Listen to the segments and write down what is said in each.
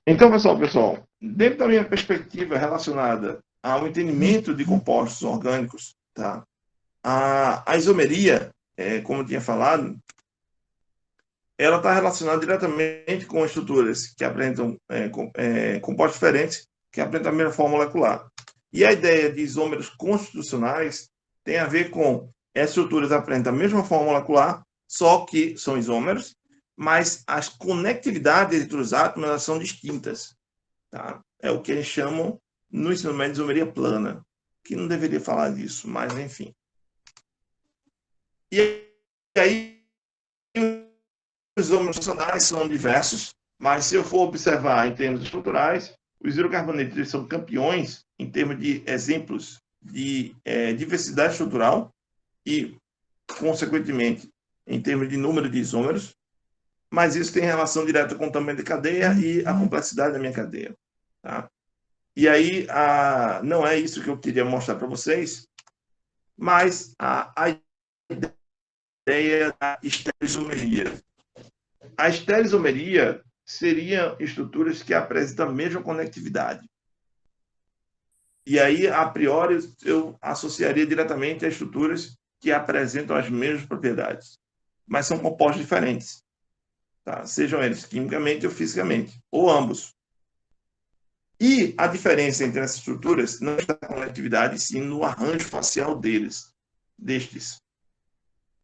Então, pessoal, dentro da minha perspectiva relacionada ao entendimento de compostos orgânicos, tá? A isomeria, como eu tinha falado, ela está relacionada diretamente com estruturas que apresentam compostos diferentes que apresentam a mesma forma molecular. E a ideia de isômeros constitucionais tem a ver com as estruturas apresentam a mesma forma molecular, só que são isômeros, mas as conectividades entre os átomos elas são distintas. Tá? É o que eles chamam no ensino médio de isomeria plana, que não deveria falar disso, mas enfim. E aí, os isômeros funcionais são diversos, mas se eu for observar em termos estruturais, os hidrocarbonetos são campeões em termos de exemplos de diversidade estrutural e, consequentemente, em termos de número de isômeros, mas isso tem relação direta com o tamanho da cadeia e a complexidade da minha cadeia. Tá? E aí, não é isso que eu queria mostrar para vocês, mas a ideia da estereoisomeria. A estereoisomeria seriam estruturas que apresentam a mesma conectividade. E aí, a priori, eu associaria diretamente a estruturas que apresentam as mesmas propriedades, mas são compostos diferentes, tá? Sejam eles quimicamente ou fisicamente, ou ambos. E a diferença entre essas estruturas não está na conectividade, sim no arranjo facial destes.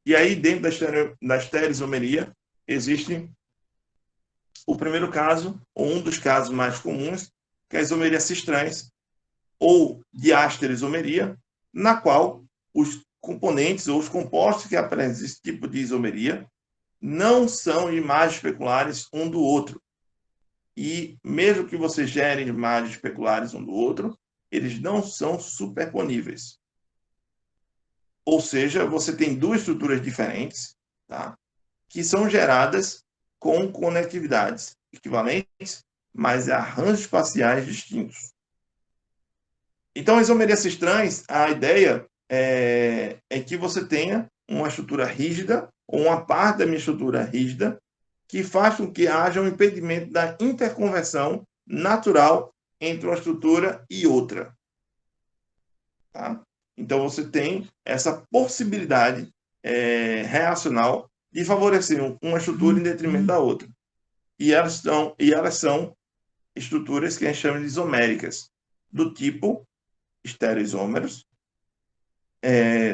E aí, dentro da estereoisomeria, existe o primeiro caso, ou um dos casos mais comuns, que é a isomeria cis-trans, ou diastereoisomeria, na qual os componentes ou os compostos que apresentam esse tipo de isomeria não são imagens especulares um do outro. E mesmo que você gere imagens especulares um do outro, eles não são superponíveis. Ou seja, você tem duas estruturas diferentes, tá? Que são geradas com conectividades equivalentes, mas arranjos espaciais distintos. Então, a isomeria cis-trans, a ideia é que você tenha uma estrutura rígida, ou uma parte da minha estrutura rígida, que faz com que haja um impedimento da interconversão natural entre uma estrutura e outra. Tá? Então, você tem essa possibilidade reacional de favorecer uma estrutura em detrimento da outra. E elas são estruturas que a gente chama de isoméricas, do tipo estereoisômeros,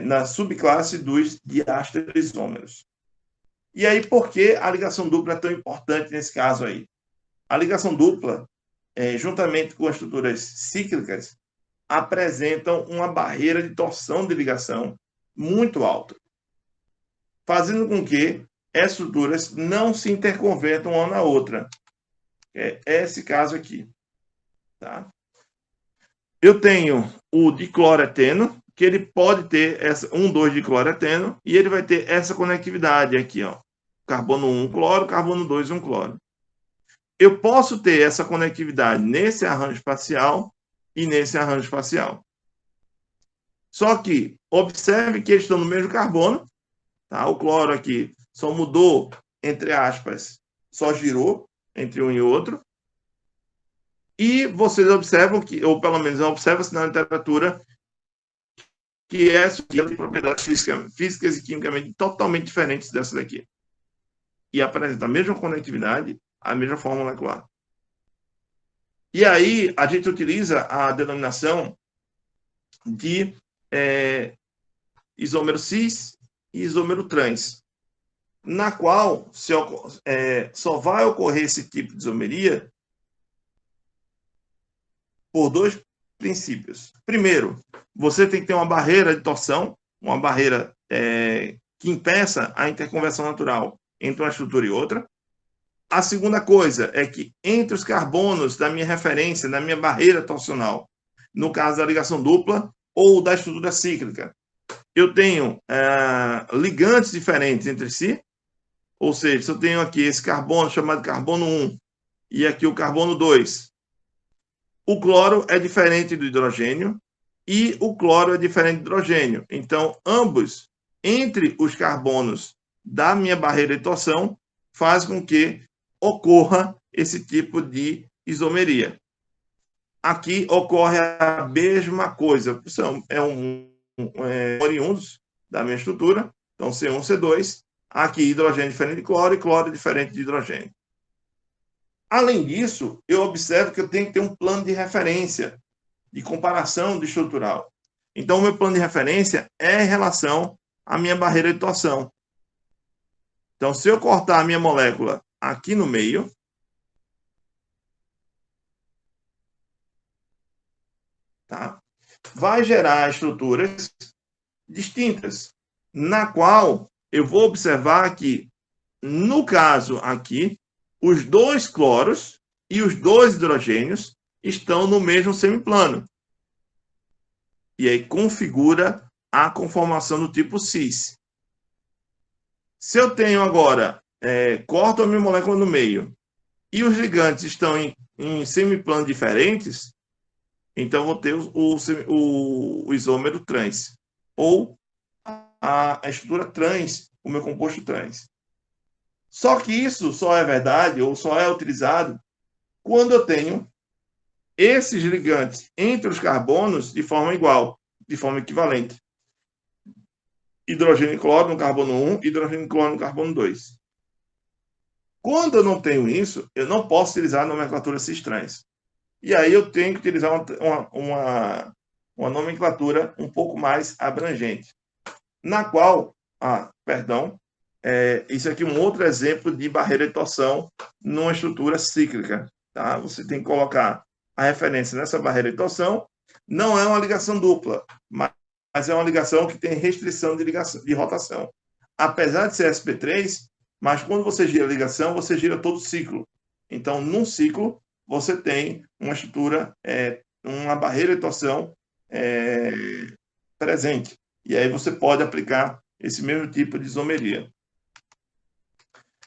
na subclasse dos diastereoisômeros. E aí, por que a ligação dupla é tão importante nesse caso aí? A ligação dupla, juntamente com as estruturas cíclicas, apresentam uma barreira de torção de ligação muito alta, fazendo com que as estruturas não se interconvertam uma na outra. É esse caso aqui. Tá? Eu tenho o dicloreteno, que ele pode ter um 2 dicloreteno, e ele vai ter essa conectividade aqui, ó. Carbono 1, cloro, carbono 2, 1 cloro. Eu posso ter essa conectividade nesse arranjo espacial e nesse arranjo espacial. Só que, observe que eles estão no mesmo carbono, tá? O cloro aqui só mudou, entre aspas, só girou entre um e outro. E vocês observam que, ou pelo menos observa-se na literatura, que essa tem propriedades físicas e quimicamente totalmente diferentes dessa daqui. E apresenta a mesma conectividade, a mesma forma molecular. E aí, a gente utiliza a denominação de isômero cis e isômero trans, na qual só vai ocorrer esse tipo de isomeria por dois princípios. Primeiro, você tem que ter uma barreira de torção, uma barreira que impeça a interconversão natural entre uma estrutura e outra. A segunda coisa é que entre os carbonos da minha referência, da minha barreira torsional, no caso da ligação dupla ou da estrutura cíclica, eu tenho ligantes diferentes entre si, ou seja, se eu tenho aqui esse carbono chamado carbono 1 e aqui o carbono 2, o cloro é diferente do hidrogênio e o cloro é diferente do hidrogênio. Então, ambos, entre os carbonos da minha barreira de torção, faz com que ocorra esse tipo de isomeria. Aqui ocorre a mesma coisa. São oriundos da minha estrutura. Então, C1, C2. Aqui, hidrogênio diferente de cloro e cloro diferente de hidrogênio. Além disso, eu observo que eu tenho que ter um plano de referência, de comparação de estrutural. Então, o meu plano de referência é em relação à minha barreira de torção. Então, se eu cortar a minha molécula aqui no meio, tá? Vai gerar estruturas distintas, na qual eu vou observar que, no caso aqui, os dois cloros e os dois hidrogênios estão no mesmo semiplano. E aí configura a conformação do tipo cis. Se eu tenho agora, corto a minha molécula no meio, e os ligantes estão em semiplanos diferentes, então vou ter o isômero trans, ou a estrutura trans, o meu composto trans. Só que isso só é verdade, ou só é utilizado, quando eu tenho esses ligantes entre os carbonos de forma igual, de forma equivalente. Hidrogênio e cloro no carbono 1, hidrogênio e cloro no carbono 2. Quando eu não tenho isso, eu não posso utilizar a nomenclatura cis-trans. E aí eu tenho que utilizar uma nomenclatura um pouco mais abrangente, na qual, isso aqui é um outro exemplo de barreira de torção numa estrutura cíclica. Tá? Você tem que colocar a referência nessa barreira de torção. Não é uma ligação dupla, mas é uma ligação que tem restrição de rotação. Apesar de ser sp3, mas quando você gira a ligação, você gira todo o ciclo. Então, num ciclo, você tem uma estrutura, uma barreira de torção presente. E aí você pode aplicar esse mesmo tipo de isomeria.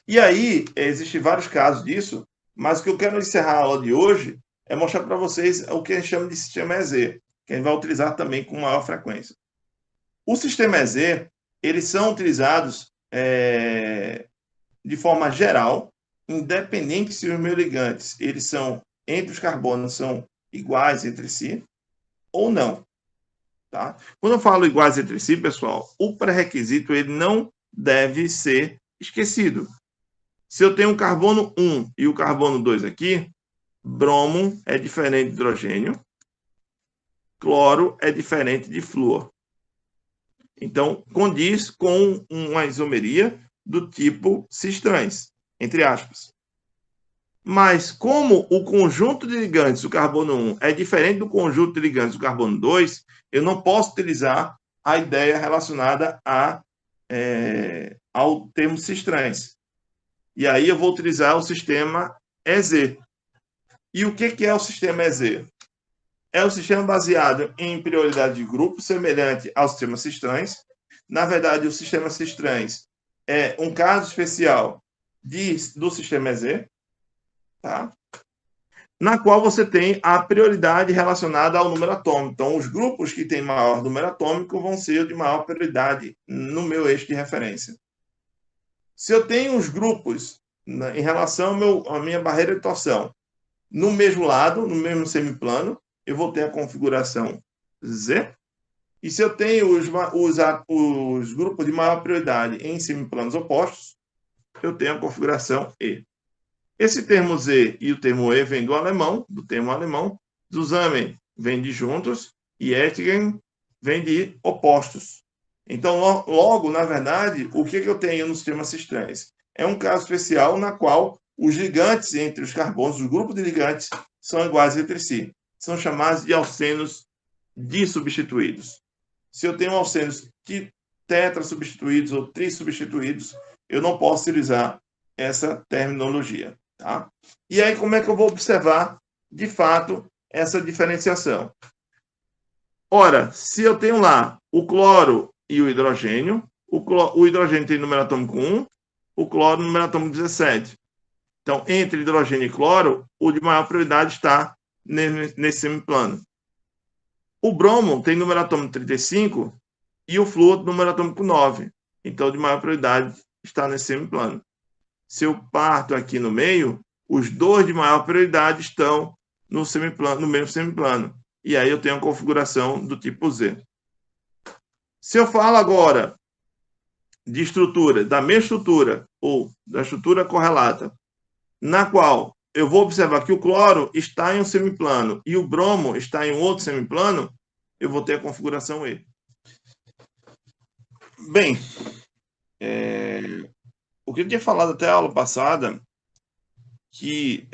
E aí, existem vários casos disso, mas o que eu quero encerrar a aula de hoje é mostrar para vocês o que a gente chama de sistema EZ, que a gente vai utilizar também com maior frequência. O sistema EZ, eles são utilizados de forma geral, independente se os meus ligantes eles são, entre os carbonos, são iguais entre si ou não. Tá? Quando eu falo iguais entre si, pessoal, o pré-requisito ele não deve ser esquecido. Se eu tenho o carbono 1 e o carbono 2 aqui, bromo é diferente de hidrogênio, cloro é diferente de flúor. Então, condiz com uma isomeria do tipo cis-trans, entre aspas. Mas, como o conjunto de ligantes do carbono 1 é diferente do conjunto de ligantes do carbono 2, eu não posso utilizar a ideia relacionada ao termo cis-trans. E aí eu vou utilizar o sistema EZ. E o que é o sistema EZ? É um sistema baseado em prioridade de grupo, semelhante ao sistema cis-trans. Na verdade, o sistema cis-trans é um caso especial do sistema EZ, tá? Na qual você tem a prioridade relacionada ao número atômico. Então, os grupos que têm maior número atômico vão ser de maior prioridade no meu eixo de referência. Se eu tenho os grupos em relação à minha barreira de torção no mesmo lado, no mesmo semiplano, eu vou ter a configuração Z. E se eu tenho os grupos de maior prioridade em semiplanos opostos, eu tenho a configuração E. Esse termo Z e o termo E vem do termo alemão. Zusammen vem de juntos e Ettigen vem de opostos. Então, logo, na verdade, o que eu tenho no sistema cis-trans? É um caso especial na qual os ligantes entre os carbonos, os grupos de ligantes, são iguais entre si. São chamados de alcenos dissubstituídos. Se eu tenho alcenos tetrasubstituídos ou trissubstituídos, eu não posso utilizar essa terminologia. Tá? E aí, como é que eu vou observar, de fato, essa diferenciação? Ora, se eu tenho lá o cloro e o hidrogênio, o hidrogênio tem número atômico 1, o cloro número atômico 17. Então, entre hidrogênio e cloro, o de maior prioridade está nesse semiplano. O bromo tem número atômico 35 e o flúor número atômico 9. Então, o de maior prioridade está nesse semiplano. Se eu parto aqui no meio, os dois de maior prioridade estão no semiplano, no mesmo semiplano. E aí eu tenho a configuração do tipo Z. Se eu falo agora de estrutura, da mesma estrutura, ou da estrutura correlata, na qual eu vou observar que o cloro está em um semiplano e o bromo está em um outro semiplano, eu vou ter a configuração E. Bem, o que eu tinha falado até a aula passada, que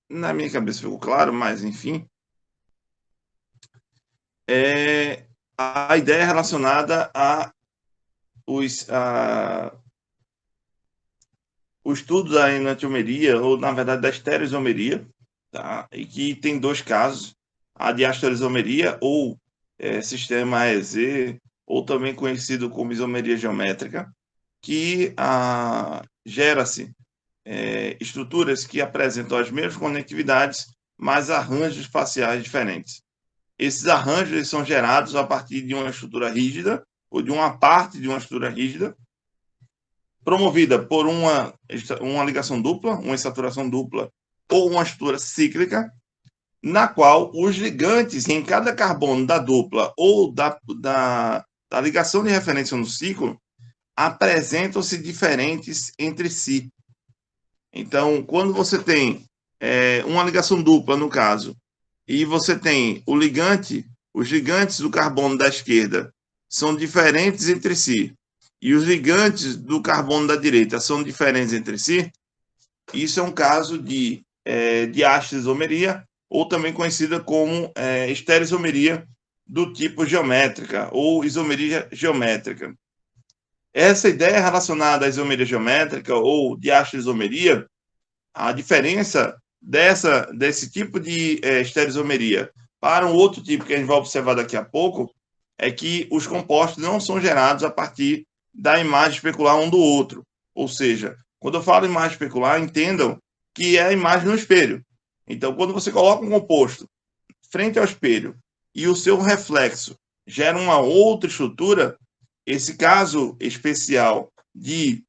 na minha cabeça ficou claro, mas enfim, é a ideia relacionada o estudo da enantiomeria, ou na verdade da estereoisomeria, tá? E que tem dois casos, a diastereoisomeria, ou sistema EZ, ou também conhecido como isomeria geométrica, que gera-se estruturas que apresentam as mesmas conectividades, mas arranjos espaciais diferentes. Esses arranjos são gerados a partir de uma estrutura rígida, ou de uma parte de uma estrutura rígida, promovida por uma ligação dupla, uma insaturação dupla, ou uma estrutura cíclica, na qual os ligantes em cada carbono da dupla ou da ligação de referência no ciclo apresentam-se diferentes entre si. Então, quando você tem uma ligação dupla, no caso, e você tem os ligantes do carbono da esquerda são diferentes entre si, e os ligantes do carbono da direita são diferentes entre si, isso é um caso de diastereoisomeria, ou também conhecida como estereoisomeria do tipo geométrica, ou isomeria geométrica. Essa ideia relacionada à isomeria geométrica ou diastereoisomeria, a diferença desse tipo de estereoisomeria para um outro tipo que a gente vai observar daqui a pouco é que os compostos não são gerados a partir da imagem especular um do outro. Ou seja, quando eu falo imagem especular, entendam que é a imagem no espelho. Então, quando você coloca um composto frente ao espelho e o seu reflexo gera uma outra estrutura, esse caso especial de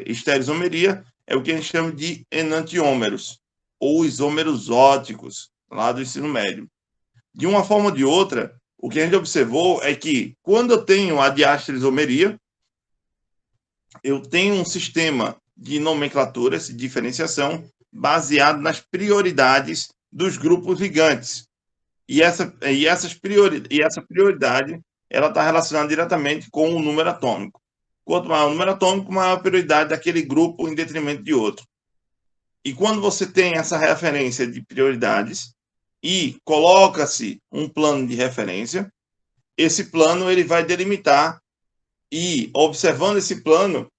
estereoisomeria é o que a gente chama de enantiômeros, ou isômeros óticos, lá do ensino médio. De uma forma ou de outra, o que a gente observou é que, quando eu tenho a diastereoisomeria, eu tenho um sistema de nomenclaturas, de diferenciação, baseado nas prioridades dos grupos ligantes. E essa prioridade ela está relacionada diretamente com o número atômico. Quanto maior o número atômico, maior a prioridade daquele grupo em detrimento de outro. E quando você tem essa referência de prioridades e coloca-se um plano de referência, esse plano ele vai delimitar, e observando esse plano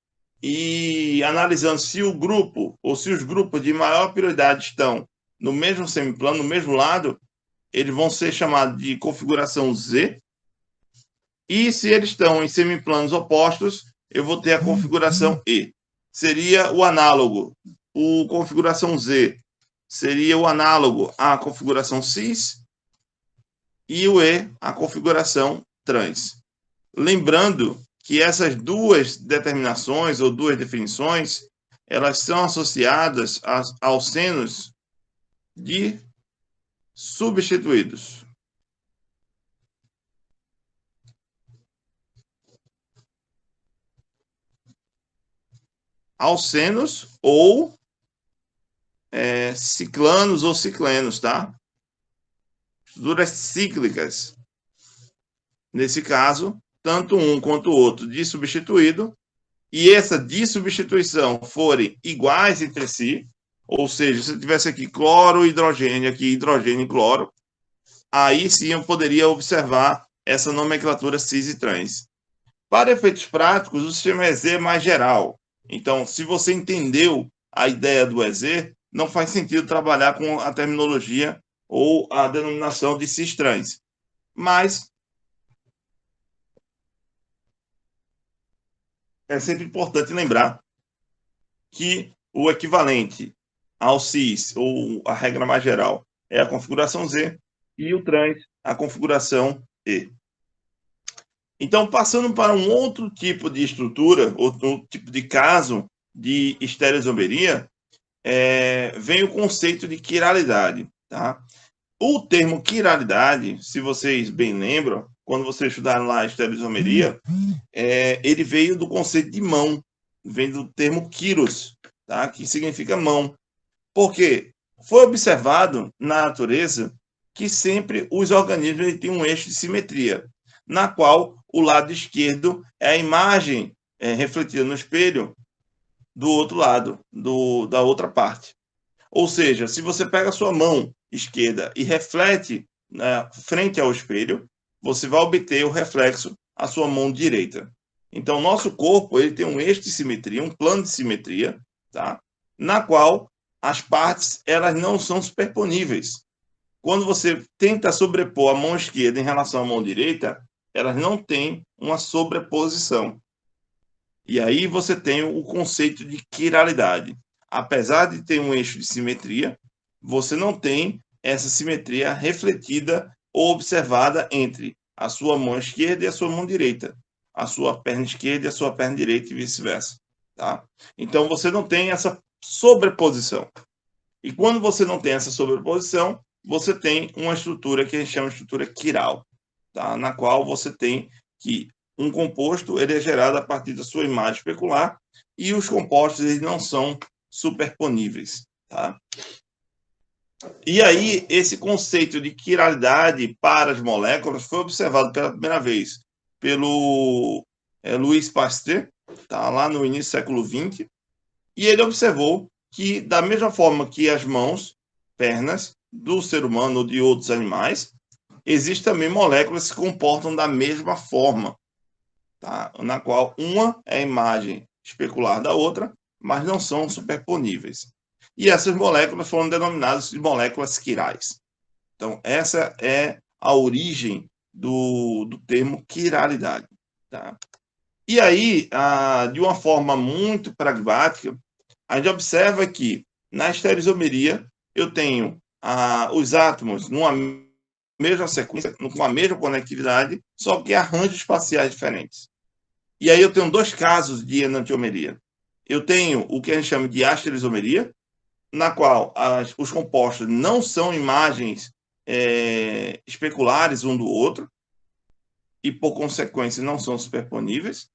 e analisando se o grupo ou se os grupos de maior prioridade estão no mesmo semiplano, no mesmo lado, eles vão ser chamados de configuração Z. E se eles estão em semiplanos opostos, eu vou ter a configuração E. Seria o análogo. O configuração Z seria o análogo à configuração cis, e o E, a configuração trans. Lembrando que essas duas determinações ou duas definições, elas são associadas aos senos de substituídos. Aos senos ou ciclanos ou ciclenos, tá? Estruturas cíclicas. Nesse caso, tanto um quanto o outro dissubstituído, e essa dissubstituição forem iguais entre si, ou seja, se eu tivesse aqui cloro, hidrogênio, aqui hidrogênio e cloro, aí sim eu poderia observar essa nomenclatura cis e trans. Para efeitos práticos, o sistema EZ é mais geral. Então, se você entendeu a ideia do EZ, não faz sentido trabalhar com a terminologia ou a denominação de cis-trans. Mas é sempre importante lembrar que o equivalente ao cis, ou a regra mais geral, é a configuração Z, e o trans, a configuração E. Então, passando para um outro tipo de estrutura, outro tipo de caso de estereoisomeria, vem o conceito de quiralidade, tá? O termo quiralidade, se vocês bem lembram, quando vocês estudaram lá a estereoisomeria, ele veio do conceito de mão, vem do termo quiros, tá? Que significa mão. Porque foi observado na natureza que sempre os organismos têm um eixo de simetria, na qual o lado esquerdo é a imagem refletida no espelho do outro lado, da outra parte. Ou seja, se você pega a sua mão esquerda e reflete frente ao espelho, você vai obter o reflexo à sua mão direita. Então, o nosso corpo ele tem um eixo de simetria, um plano de simetria, tá? Na qual as partes elas não são superponíveis. Quando você tenta sobrepor a mão esquerda em relação à mão direita, elas não têm uma sobreposição. E aí você tem o conceito de quiralidade. Apesar de ter um eixo de simetria, você não tem essa simetria refletida ou observada entre a sua mão esquerda e a sua mão direita, a sua perna esquerda e a sua perna direita e vice-versa, tá? Então você não tem essa sobreposição. E quando você não tem essa sobreposição, você tem uma estrutura que a gente chama de estrutura quiral, tá? Na qual você tem que um composto ele é gerado a partir da sua imagem especular e os compostos eles não são superponíveis, tá? E aí esse conceito de quiralidade para as moléculas foi observado pela primeira vez pelo Louis Pasteur, tá? Lá no início do século XX, e ele observou que da mesma forma que as mãos, pernas do ser humano ou de outros animais, existem também moléculas que se comportam da mesma forma, tá? Na qual uma é a imagem especular da outra, mas não são superponíveis. E essas moléculas foram denominadas de moléculas quirais. Então, essa é a origem do termo quiralidade. Tá? E aí, de uma forma muito pragmática, a gente observa que na estereoisomeria eu tenho os átomos numa mesma sequência, com a mesma conectividade, só que arranjos espaciais diferentes. E aí eu tenho dois casos de enantiomeria. Eu tenho o que a gente chama de astereoisomeria, na qual os compostos não são imagens especulares um do outro, e por consequência não são superponíveis.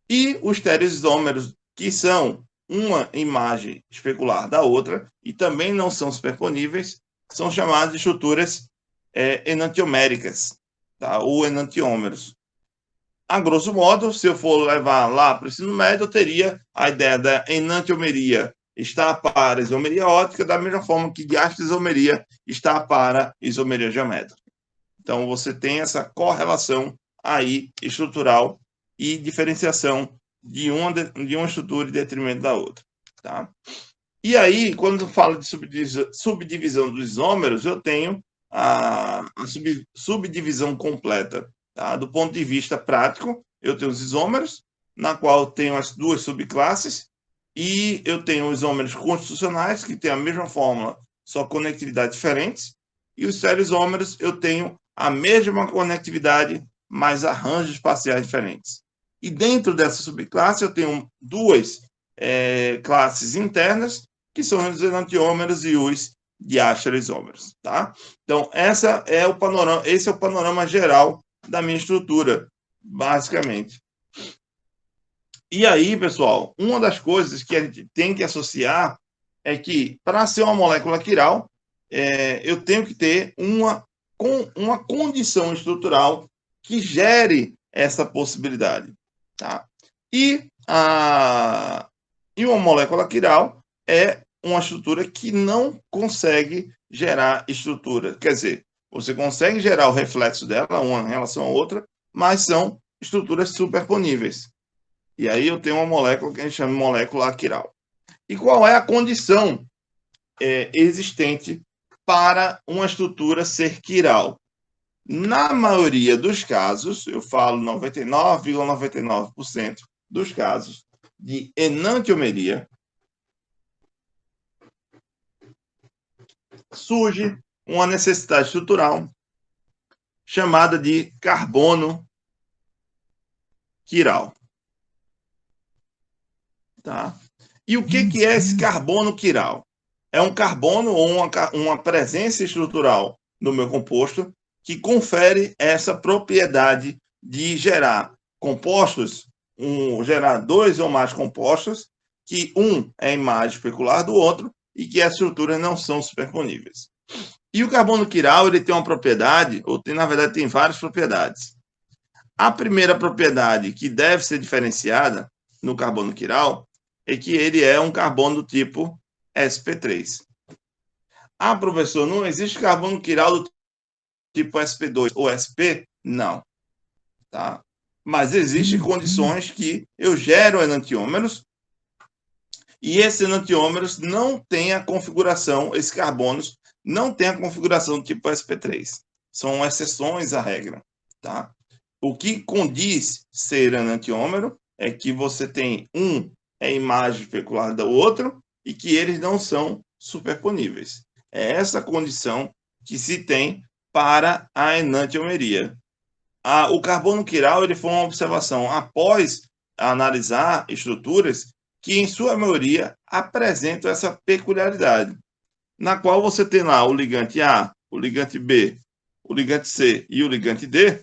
E os estereoisômeros, que são uma imagem especular da outra, e também não são superponíveis, são chamados de estruturas enantioméricas, tá? Ou enantiômeros. A grosso modo, se eu for levar lá para o ensino médio, eu teria a ideia da enantiomeria está para a isomeria óptica, da mesma forma que diastereoisomeria está para isomeria geométrica. Então, você tem essa correlação aí estrutural e diferenciação de uma estrutura em detrimento da outra. Tá? E aí, quando eu falo de subdivisão dos isômeros, eu tenho a subdivisão completa. Tá? Do ponto de vista prático, eu tenho os isômeros, na qual eu tenho as duas subclasses, e eu tenho os isômeros constitucionais, que têm a mesma fórmula, só conectividades diferentes, e os estereoisômeros, eu tenho a mesma conectividade, mas arranjos espaciais diferentes. E dentro dessa subclasse, eu tenho duas classes internas, que são os enantiômeros e os diastereoisômeros, tá? Então, esse é o panorama geral da minha estrutura, basicamente. E aí, pessoal, uma das coisas que a gente tem que associar é que, para ser uma molécula quiral, eu tenho que ter uma condição estrutural que gere essa possibilidade. Tá? E uma molécula quiral é uma estrutura que não consegue gerar estrutura. Quer dizer, você consegue gerar o reflexo dela, uma em relação à outra, mas são estruturas superponíveis. E aí eu tenho uma molécula que a gente chama de molécula quiral. E qual é a condição existente para uma estrutura ser quiral? Na maioria dos casos, eu falo 99,99% dos casos de enantiomeria, surge uma necessidade estrutural chamada de carbono quiral. Tá? E o que é esse carbono quiral? É um carbono ou uma presença estrutural no meu composto que confere essa propriedade de gerar compostos, gerar dois ou mais compostos, que um é a imagem especular do outro e que as estruturas não são superponíveis. E o carbono quiral, ele tem uma propriedade, na verdade tem várias propriedades. A primeira propriedade que deve ser diferenciada no carbono quiral é que ele é um carbono do tipo sp3. Ah, professor, não existe carbono quiral do tipo sp2 ou sp? Não. Tá? Mas existem condições que eu gero enantiômeros e esses enantiômeros não têm a configuração, esses carbonos não têm a configuração do tipo sp3. São exceções à regra. Tá? O que condiz ser enantiômero é que você tem é imagem especular do outro e que eles não são superponíveis. É essa condição que se tem para a enantiomeria. O carbono quiral ele foi uma observação após analisar estruturas que, em sua maioria, apresentam essa peculiaridade, na qual você tem lá o ligante A, o ligante B, o ligante C e o ligante D,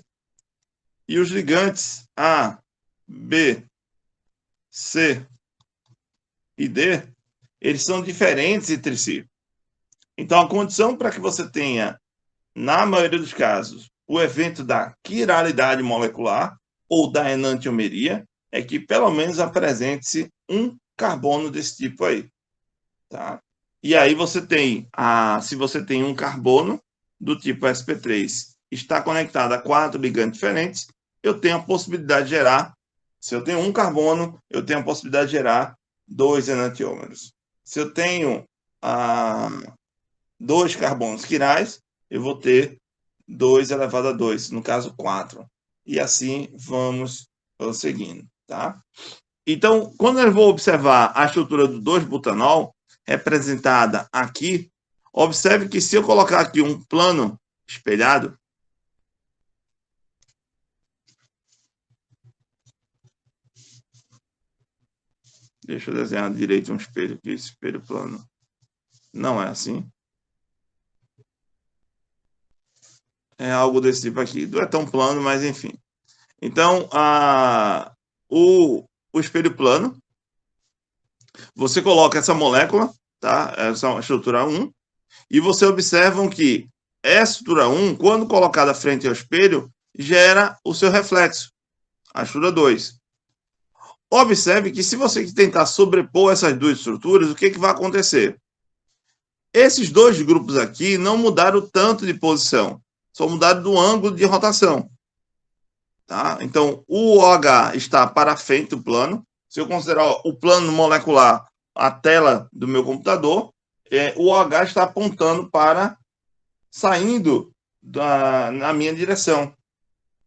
e os ligantes A, B, C e D, eles são diferentes entre si. Então, a condição para que você tenha, na maioria dos casos, o evento da quiralidade molecular ou da enantiomeria é que pelo menos apresente-se um carbono desse tipo aí. Tá? E aí você tem, se você tem um carbono do tipo sp3 está conectado a 4 ligantes diferentes, eu tenho a possibilidade de gerar, se eu tenho um carbono, eu tenho a possibilidade de gerar 2 enantiômeros. Se eu tenho 2 carbonos quirais, eu vou ter 2 elevado a 2, no caso 4. E assim vamos seguindo, tá? Então, quando eu vou observar a estrutura do 2-butanol, representada aqui, observe que se eu colocar aqui um plano espelhado, deixa eu desenhar direito um espelho aqui, espelho plano. Não é assim. É algo desse tipo aqui. Não é tão plano, mas enfim. Então, o espelho plano, você coloca essa molécula, tá? Essa é uma estrutura 1, e você observa que essa estrutura 1, quando colocada frente ao espelho, gera o seu reflexo, a estrutura 2. Observe que se você tentar sobrepor essas duas estruturas, o que vai acontecer? Esses dois grupos aqui não mudaram tanto de posição, só mudaram do ângulo de rotação. Tá? Então, o OH está para frente do plano. Se eu considerar o plano molecular a tela do meu computador, o OH está apontando para, saindo na minha direção.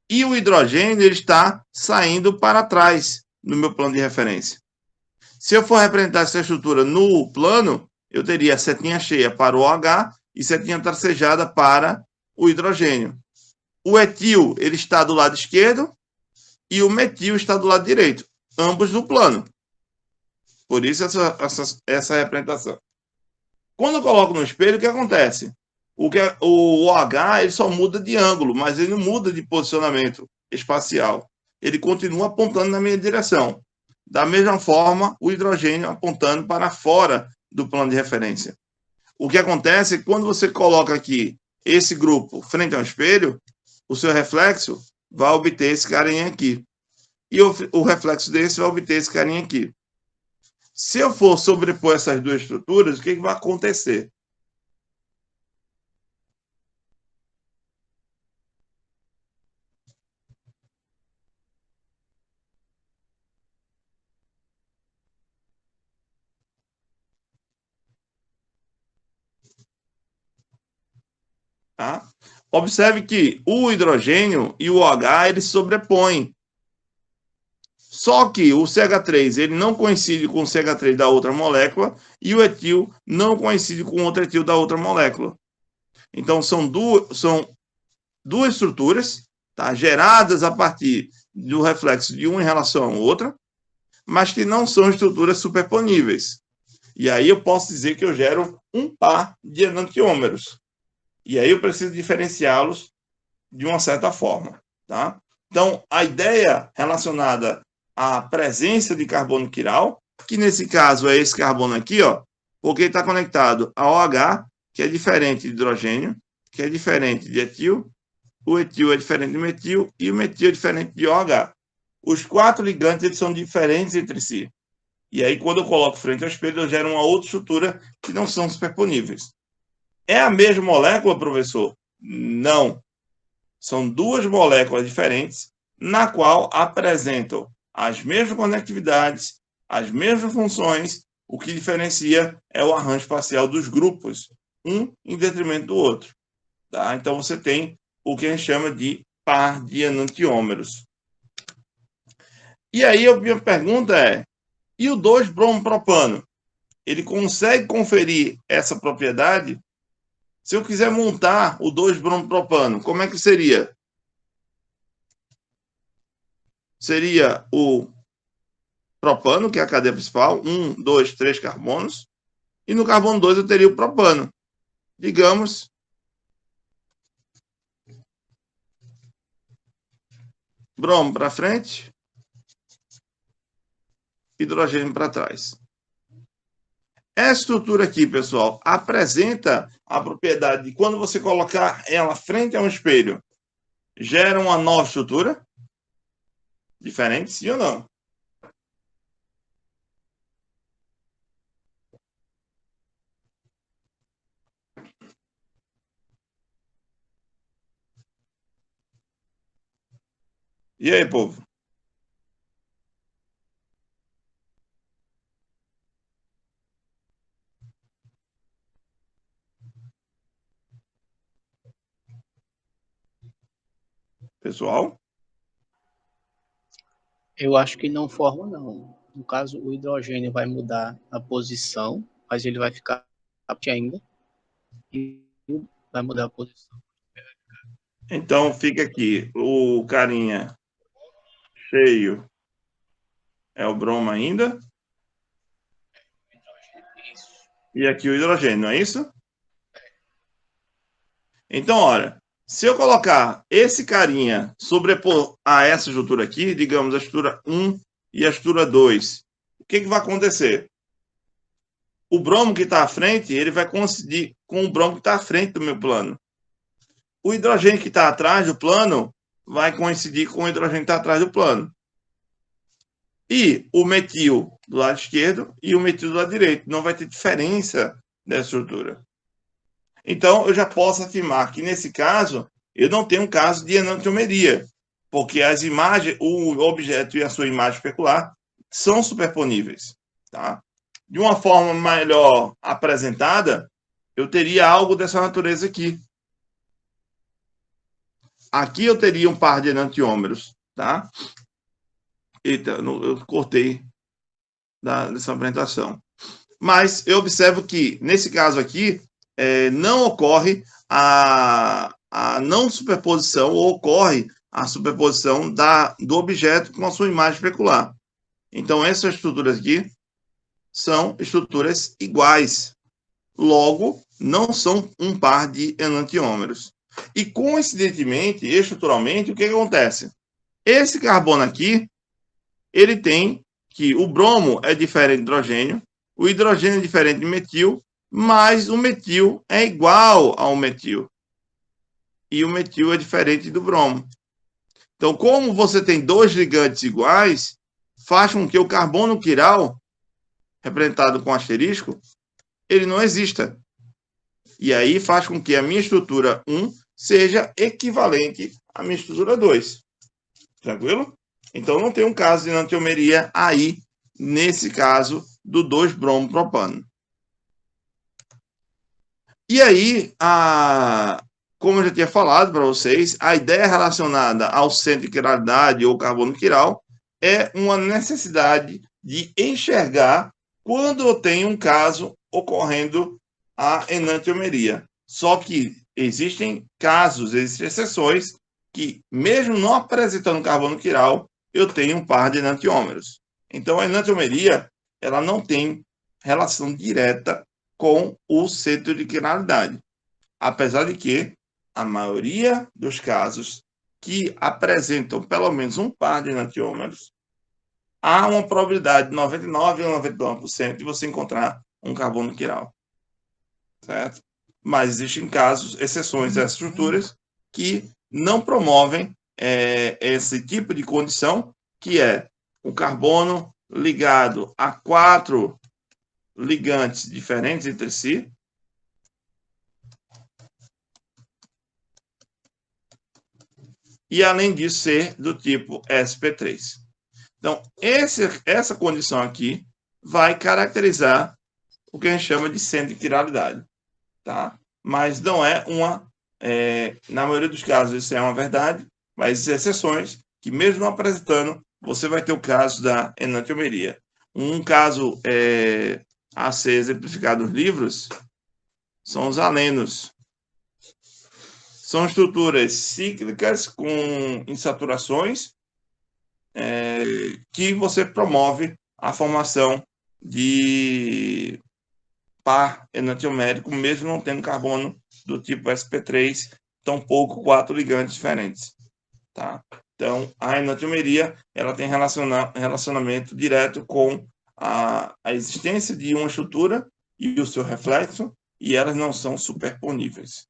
E o hidrogênio ele está saindo para trás no meu plano de referência. Se eu for representar essa estrutura no plano, eu teria a setinha cheia para o OH e setinha tracejada para o hidrogênio. O etil ele está do lado esquerdo e o metil está do lado direito, ambos no plano. Por isso essa representação. Quando eu coloco no espelho, o que acontece? O OH ele só muda de ângulo, mas ele não muda de posicionamento espacial. Ele continua apontando na minha direção. Da mesma forma, o hidrogênio apontando para fora do plano de referência. O que acontece é que quando você coloca aqui esse grupo frente ao espelho, o seu reflexo vai obter esse carinha aqui. E o reflexo desse vai obter esse carinha aqui. Se eu for sobrepor essas duas estruturas, o que vai acontecer? Tá? Observe que o hidrogênio e o OH eles sobrepõem. Só que o CH3 ele não coincide com o CH3 da outra molécula e o etil não coincide com o outro etil da outra molécula. Então, são duas estruturas, tá, geradas a partir do reflexo de uma em relação à outra, mas que não são estruturas superponíveis. E aí eu posso dizer que eu gero um par de enantiômeros. E aí eu preciso diferenciá-los de uma certa forma, tá? Então, a ideia relacionada à presença de carbono quiral, que nesse caso é esse carbono aqui, ó, porque está conectado ao OH, que é diferente de hidrogênio, que é diferente de etil, o etil é diferente de metil e o metil é diferente de OH. Os 4 ligantes eles são diferentes entre si. E aí, quando eu coloco frente ao espelho, eu gero uma outra estrutura que não são superponíveis. É a mesma molécula, professor? Não. São 2 moléculas diferentes, na qual apresentam as mesmas conectividades, as mesmas funções. O que diferencia é o arranjo espacial dos grupos, um em detrimento do outro. Tá? Então, você tem o que a gente chama de par de enantiômeros. E aí, a minha pergunta é, e o 2-bromopropano? Ele consegue conferir essa propriedade? Se eu quiser montar o 2-bromopropano, como é que seria? Seria o propano, que é a cadeia principal, 1, 2, 3 carbonos, e no carbono 2 eu teria o propano. Digamos, bromo para frente, hidrogênio para trás. Essa estrutura aqui, pessoal, apresenta a propriedade de quando você colocar ela frente a um espelho, gera uma nova estrutura? Diferente, sim ou não? E aí, povo? Pessoal? Eu acho que não forma, não. No caso, o hidrogênio vai mudar a posição, mas ele vai ficar ainda e vai mudar a posição. Então, fica aqui. O carinha cheio é o bromo ainda. E aqui o hidrogênio, não é isso? Então, olha, se eu colocar esse carinha sobrepor a essa estrutura aqui, digamos a estrutura 1 e a estrutura 2, o que vai acontecer? O bromo que está à frente, ele vai coincidir com o bromo que está à frente do meu plano. O hidrogênio que está atrás do plano vai coincidir com o hidrogênio que está atrás do plano. E o metil do lado esquerdo e o metil do lado direito. Não vai ter diferença dessa estrutura. Então, eu já posso afirmar que, nesse caso, eu não tenho um caso de enantiomeria, porque as imagens, o objeto e a sua imagem especular são superponíveis. Tá? De uma forma melhor apresentada, eu teria algo dessa natureza aqui. Aqui eu teria um par de enantiômeros. Tá? Eita, eu cortei dessa apresentação. Mas eu observo que, nesse caso aqui, não ocorre a não superposição, ou ocorre a superposição do objeto com a sua imagem especular. Então, essas estruturas aqui são estruturas iguais. Logo, não são um par de enantiômeros. E, coincidentemente, estruturalmente, o que acontece? Esse carbono aqui, ele tem que o bromo é diferente do hidrogênio, o hidrogênio é diferente de metil, mas o metil é igual ao metil. E o metil é diferente do bromo. Então, como você tem 2 ligantes iguais, faz com que o carbono quiral, representado com asterisco, ele não exista. E aí faz com que a minha estrutura 1 seja equivalente à minha estrutura 2. Tranquilo? Então, não tem um caso de enantiomeria aí, nesse caso do 2-bromopropano. E aí, como eu já tinha falado para vocês, a ideia relacionada ao centro de quiralidade ou carbono quiral é uma necessidade de enxergar quando eu tenho um caso ocorrendo a enantiomeria. Só que existem casos, existem exceções que, mesmo não apresentando carbono quiral, eu tenho um par de enantiômeros. Então, a enantiomeria, ela não tem relação direta com o centro de quiralidade. Apesar de que a maioria dos casos que apresentam pelo menos um par de enantiômeros, há uma probabilidade de 99 a 99% de você encontrar um carbono quiral. Certo? Mas existem casos, exceções a estruturas, que não promovem esse tipo de condição, que é o carbono ligado a 4 ligantes diferentes entre si, e além disso ser do tipo sp3. Então, essa condição aqui vai caracterizar o que a gente chama de centro de quiralidade, tá? Mas não é na maioria dos casos isso é uma verdade, mas existem exceções que mesmo não apresentando, você vai ter o caso da enantiomeria. Um caso a ser exemplificado nos livros são os alenos. São estruturas cíclicas com insaturações que você promove a formação de par enantiomérico, mesmo não tendo carbono do tipo sp3, tampouco 4 ligantes diferentes. Tá? Então, a enantiomeria ela tem relacionamento direto com a existência de uma estrutura e o seu reflexo, e elas não são superponíveis,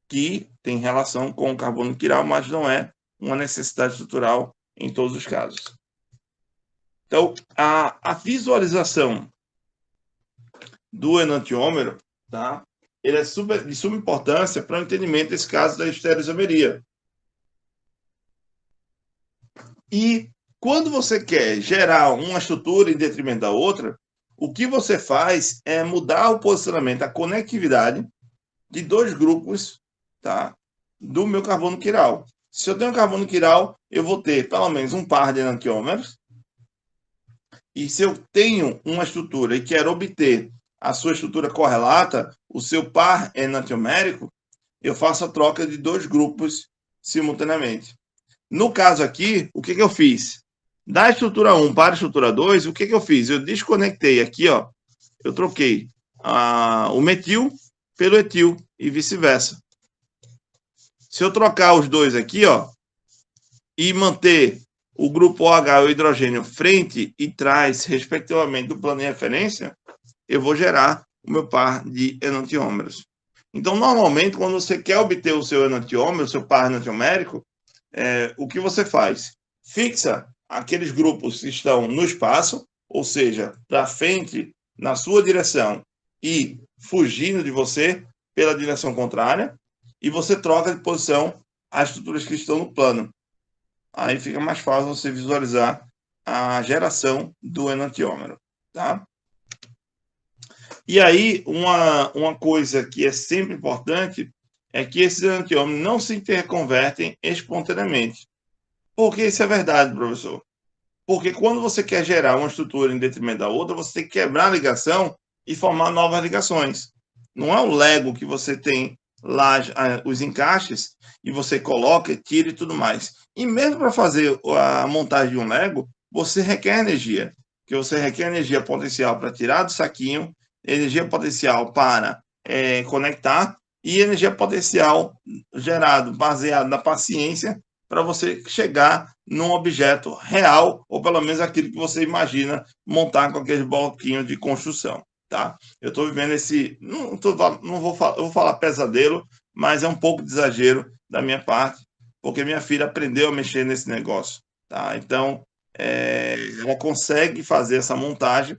que tem relação com o carbono quiral, mas não é uma necessidade estrutural em todos os casos. Então, a visualização do enantiômero, tá? Ele é de suma importância para o entendimento desse caso da estereoisomeria. E quando você quer gerar uma estrutura em detrimento da outra, o que você faz é mudar o posicionamento, a conectividade de dois grupos, tá? Do meu carbono quiral. Se eu tenho um carbono quiral, eu vou ter pelo menos um par de enantiômeros. E se eu tenho uma estrutura e quero obter a sua estrutura correlata, o seu par enantiomérico, eu faço a troca de dois grupos simultaneamente. No caso aqui, o que eu fiz? Da estrutura 1 para a estrutura 2, o que eu fiz? Eu desconectei aqui, ó, eu troquei o metil pelo etil e vice-versa. Se eu trocar os dois aqui, ó, e manter o grupo OH, o hidrogênio, frente e trás, respectivamente, do plano de referência, eu vou gerar o meu par de enantiômeros. Então, normalmente, quando você quer obter o seu enantiômero, o seu par enantiomérico, o que você faz? Fixa aqueles grupos que estão no espaço, ou seja, para frente, na sua direção, e fugindo de você pela direção contrária, e você troca de posição as estruturas que estão no plano. Aí fica mais fácil você visualizar a geração do enantiômero, tá? E aí, uma coisa que é sempre importante é que esses enantiômeros não se interconvertem espontaneamente. Por que isso é verdade, professor? Porque quando você quer gerar uma estrutura em detrimento da outra, você tem que quebrar a ligação e formar novas ligações. Não é o Lego que você tem lá os encaixes e você coloca, tira e tudo mais. E mesmo para fazer a montagem de um Lego, você requer energia. Que você requer energia potencial para tirar do saquinho, energia potencial para conectar e energia potencial gerado baseado na paciência para você chegar num objeto real, ou pelo menos aquilo que você imagina montar com aqueles bloquinhos de construção, tá? Eu estou vivendo não vou falar pesadelo, mas é um pouco de exagero da minha parte, porque minha filha aprendeu a mexer nesse negócio, tá? Então, ela consegue fazer essa montagem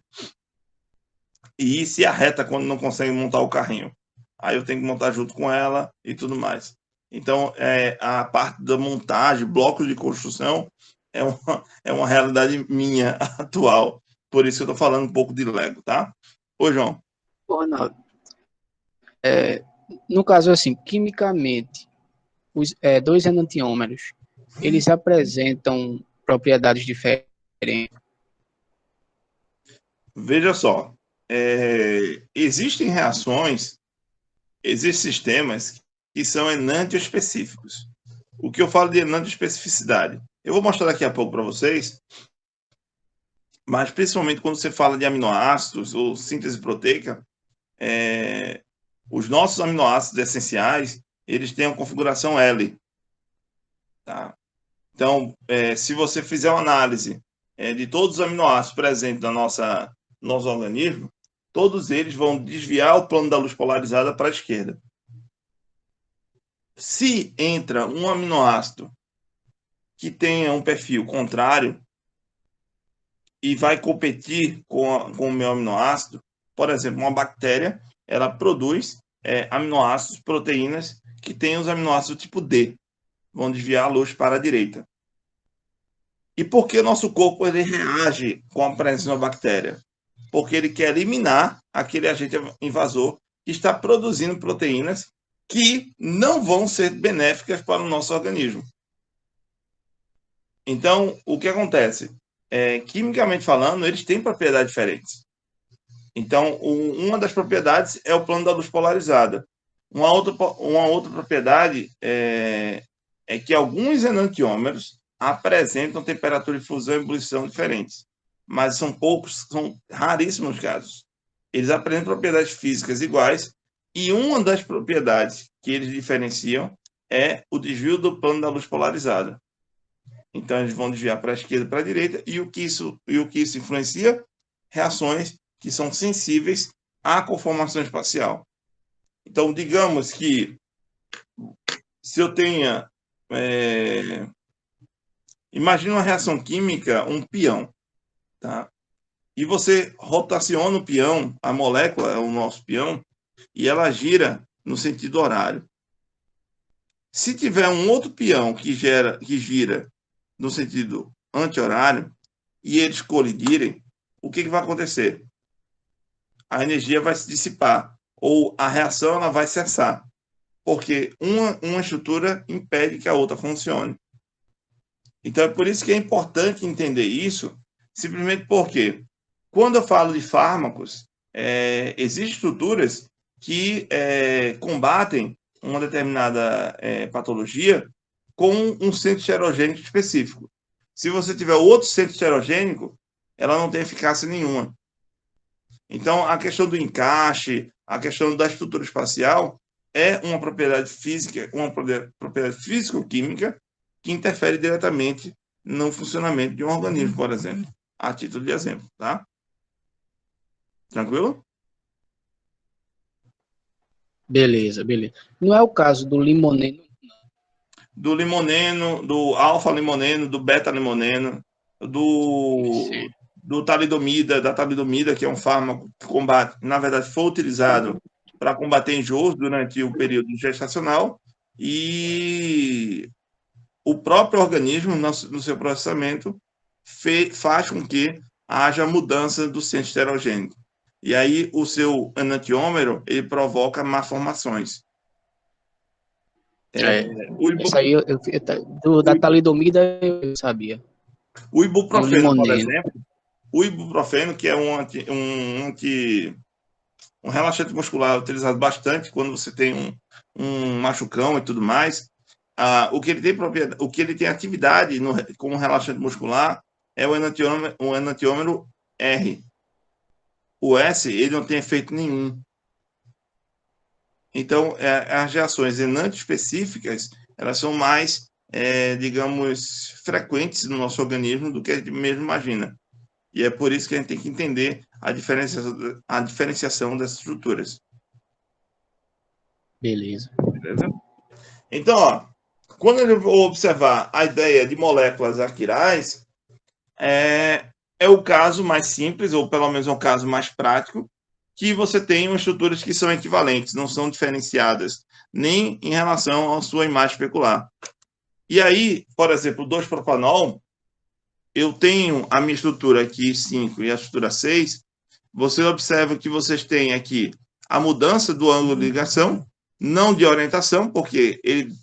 e se arreta quando não consegue montar o carrinho. Aí eu tenho que montar junto com ela e tudo mais. Então, a parte da montagem, blocos de construção, é uma realidade minha atual. Por isso que eu estou falando um pouco de Lego, tá? Ô, João. Ô, Ronaldo, no caso, assim, quimicamente, os dois enantiômeros, eles apresentam propriedades diferentes. Veja só, existem reações, existem sistemas que são enantioespecíficos. O que eu falo de enantioespecificidade? Eu vou mostrar daqui a pouco para vocês mas principalmente quando você fala de aminoácidos ou síntese proteica, os nossos aminoácidos essenciais, eles têm a configuração L. Tá? Então, se você fizer uma análise de todos os aminoácidos presentes no nosso organismo, todos eles vão desviar o plano da luz polarizada para a esquerda. Se entra um aminoácido que tenha um perfil contrário e vai competir com o meu aminoácido, por exemplo, uma bactéria, ela produz aminoácidos, proteínas que têm os aminoácidos do tipo D, vão desviar a luz para a direita. E por que o nosso corpo ele reage com a presença de uma bactéria? Porque ele quer eliminar aquele agente invasor que está produzindo proteínas que não vão ser benéficas para o nosso organismo. Então, o que acontece? Quimicamente falando, eles têm propriedades diferentes. Então, uma das propriedades é o plano da luz polarizada. Uma outra propriedade é que alguns enantiômeros apresentam temperatura de fusão e ebulição diferentes, mas são raríssimos casos. Eles apresentam propriedades físicas iguais e uma das propriedades que eles diferenciam é o desvio do plano da luz polarizada. Então, eles vão desviar para a esquerda e para a direita, e o que isso influencia? Reações que são sensíveis à conformação espacial. Então, digamos que se eu tenha... imagina uma reação química, um pião, tá? E você rotaciona o pião, a molécula é o nosso pião, e ela gira no sentido horário. Se tiver um outro pião que gira no sentido anti-horário, e eles colidirem, o que vai acontecer? A energia vai se dissipar, ou a reação ela vai cessar, porque uma estrutura impede que a outra funcione. Então, é por isso que é importante entender isso, simplesmente porque, quando eu falo de fármacos, existem estruturas que combatem uma determinada patologia com um centro esterogênico específico. Se você tiver outro centro esterogênico, ela não tem eficácia nenhuma. Então, a questão do encaixe, a questão da estrutura espacial é uma propriedade física, uma propriedade físico-química que interfere diretamente no funcionamento de um organismo, por exemplo. A título de exemplo, tá? Tranquilo? Beleza. Não é o caso do limoneno? Do limoneno, do alfa-limoneno, do beta-limoneno, do talidomida, da talidomida, que é um fármaco que combate, na verdade, foi utilizado para combater enjoos durante o período gestacional, e o próprio organismo, no seu processamento, faz com que haja mudança do centro esterogênico. E aí, o seu enantiômero, ele provoca malformações. Isso aí, da talidomida, eu sabia. O ibuprofeno, por exemplo, o ibuprofeno, que é um relaxante muscular utilizado bastante quando você tem um machucão e tudo mais, o que ele tem atividade como relaxante muscular é o enantiômero R. O S, ele não tem efeito nenhum. Então, as reações enantiespecíficas, elas são mais, digamos, frequentes no nosso organismo do que a gente mesmo imagina. E é por isso que a gente tem que entender a diferenciação dessas estruturas. Beleza. Então, ó, quando eu vou observar a ideia de moléculas arquirais, é o caso mais simples, ou pelo menos é o caso mais prático, que você tem estruturas que são equivalentes, não são diferenciadas, nem em relação à sua imagem especular. E aí, por exemplo, o 2-propanol, eu tenho a minha estrutura aqui 5 e a estrutura 6, você observa que vocês têm aqui a mudança do ângulo de ligação, não de orientação, porque ele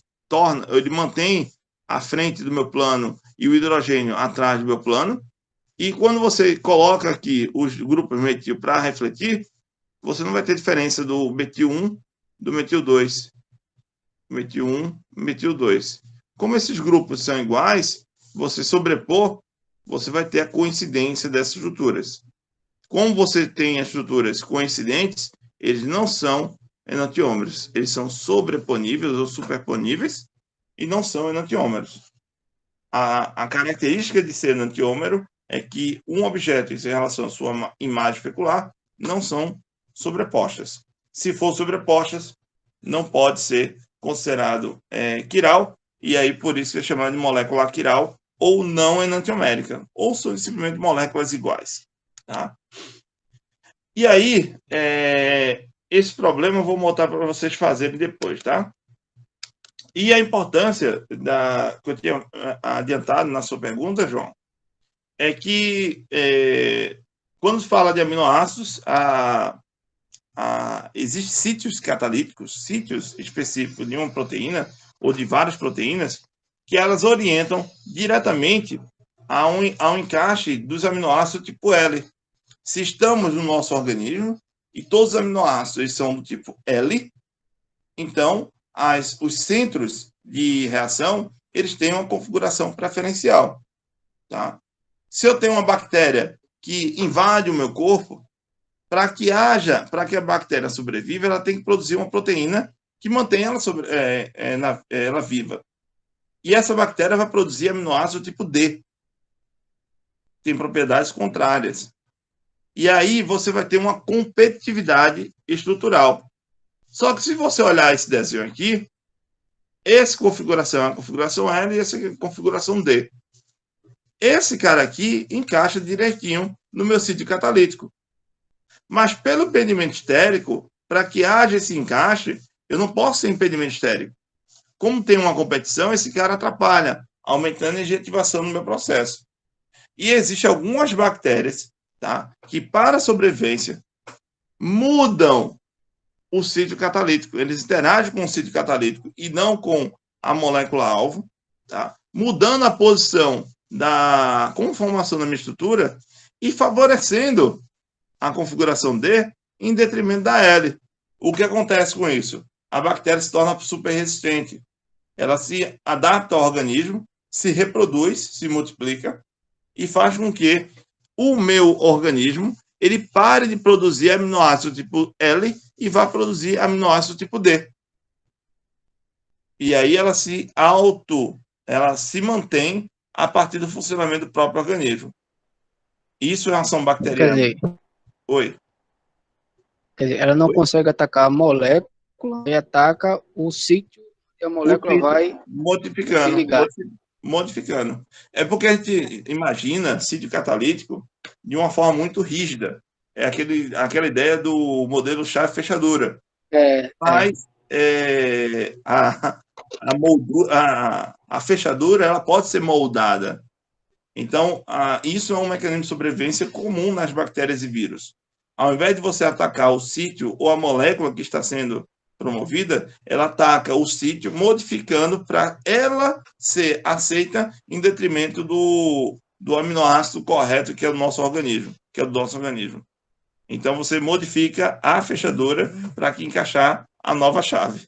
mantém a frente do meu plano e o hidrogênio atrás do meu plano. E quando você coloca aqui os grupos metil para refletir, você não vai ter diferença do metil 1 do metil 2. Metil 1, metil 2. Como esses grupos são iguais, você sobrepor, você vai ter a coincidência dessas estruturas. Como você tem as estruturas coincidentes, eles não são enantiômeros. Eles são sobreponíveis ou superponíveis e não são enantiômeros. A característica de ser enantiômero é que um objeto em relação à sua imagem especular não são sobrepostas. Se for sobrepostas, não pode ser considerado quiral, e aí por isso é chamado de molécula quiral ou não enantiomérica, ou são simplesmente moléculas iguais. Tá? E aí, esse problema eu vou mostrar para vocês fazerem depois, tá? E a importância que eu tinha adiantado na sua pergunta, João, é que quando se fala de aminoácidos, existem sítios catalíticos, sítios específicos de uma proteína ou de várias proteínas, que elas orientam diretamente ao encaixe dos aminoácidos tipo L. Se estamos no nosso organismo e todos os aminoácidos são do tipo L, então os centros de reação eles têm uma configuração preferencial. Tá? Se eu tenho uma bactéria que invade o meu corpo, para que a bactéria sobreviva, ela tem que produzir uma proteína que mantenha ela viva. E essa bactéria vai produzir aminoácido tipo D. Tem propriedades contrárias. E aí você vai ter uma competitividade estrutural. Só que se você olhar esse desenho aqui, essa configuração é a configuração L e essa é a configuração D. Esse cara aqui encaixa direitinho no meu sítio catalítico. Mas pelo impedimento estérico, para que haja esse encaixe, eu não posso ter impedimento estérico. Como tem uma competição, esse cara atrapalha, aumentando a adjetivação no meu processo. E existem algumas bactérias, tá, que para a sobrevivência mudam o sítio catalítico. Eles interagem com o sítio catalítico e não com a molécula-alvo, tá? Mudando a posição da conformação da minha estrutura e favorecendo a configuração D em detrimento da L. O que acontece com isso? A bactéria se torna super resistente. Ela se adapta ao organismo, se reproduz, se multiplica e faz com que o meu organismo ele pare de produzir aminoácido tipo L e vá produzir aminoácido tipo D. E aí ela se mantém a partir do funcionamento do próprio organismo. Isso é uma ação bacteriana. Quer dizer, Oi. Quer dizer, ela não consegue atacar a molécula e ataca o sítio e a molécula vai se ligar. Modificando. É porque a gente imagina sítio catalítico de uma forma muito rígida. É aquela ideia do modelo chave-fechadura. Mas a fechadura ela pode ser moldada. Então, isso é um mecanismo de sobrevivência comum nas bactérias e vírus. Ao invés de você atacar o sítio ou a molécula que está sendo promovida, ela ataca o sítio, modificando para ela ser aceita em detrimento do aminoácido correto que é do nosso organismo, Então, você modifica a fechadura para que encaixar a nova chave.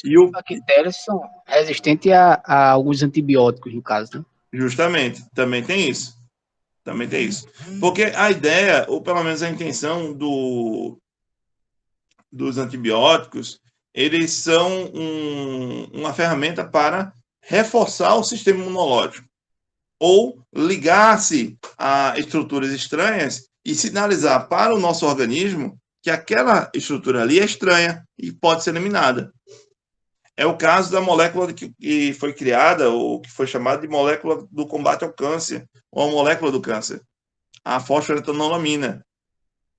E os bactérias são resistentes a alguns antibióticos, no caso, né? Justamente, também tem isso. Porque a ideia, ou pelo menos a intenção dos antibióticos, eles são uma ferramenta para reforçar o sistema imunológico ou ligar-se a estruturas estranhas e sinalizar para o nosso organismo que aquela estrutura ali é estranha e pode ser eliminada. É o caso da molécula que foi criada, ou que foi chamada de molécula do combate ao câncer, ou a molécula do câncer, a fosforetanolamina.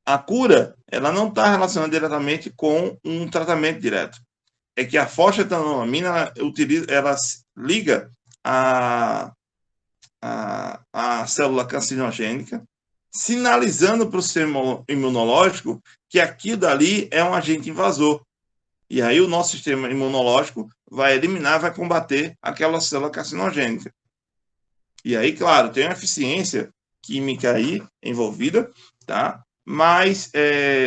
A cura, ela não está relacionada diretamente com um tratamento direto. É que a fosforetanolamina, ela liga a célula carcinogênica, sinalizando para o sistema imunológico que aquilo dali é um agente invasor. E aí o nosso sistema imunológico vai eliminar, vai combater aquela célula carcinogênica. E aí, claro, tem uma eficiência química aí envolvida, tá? Mas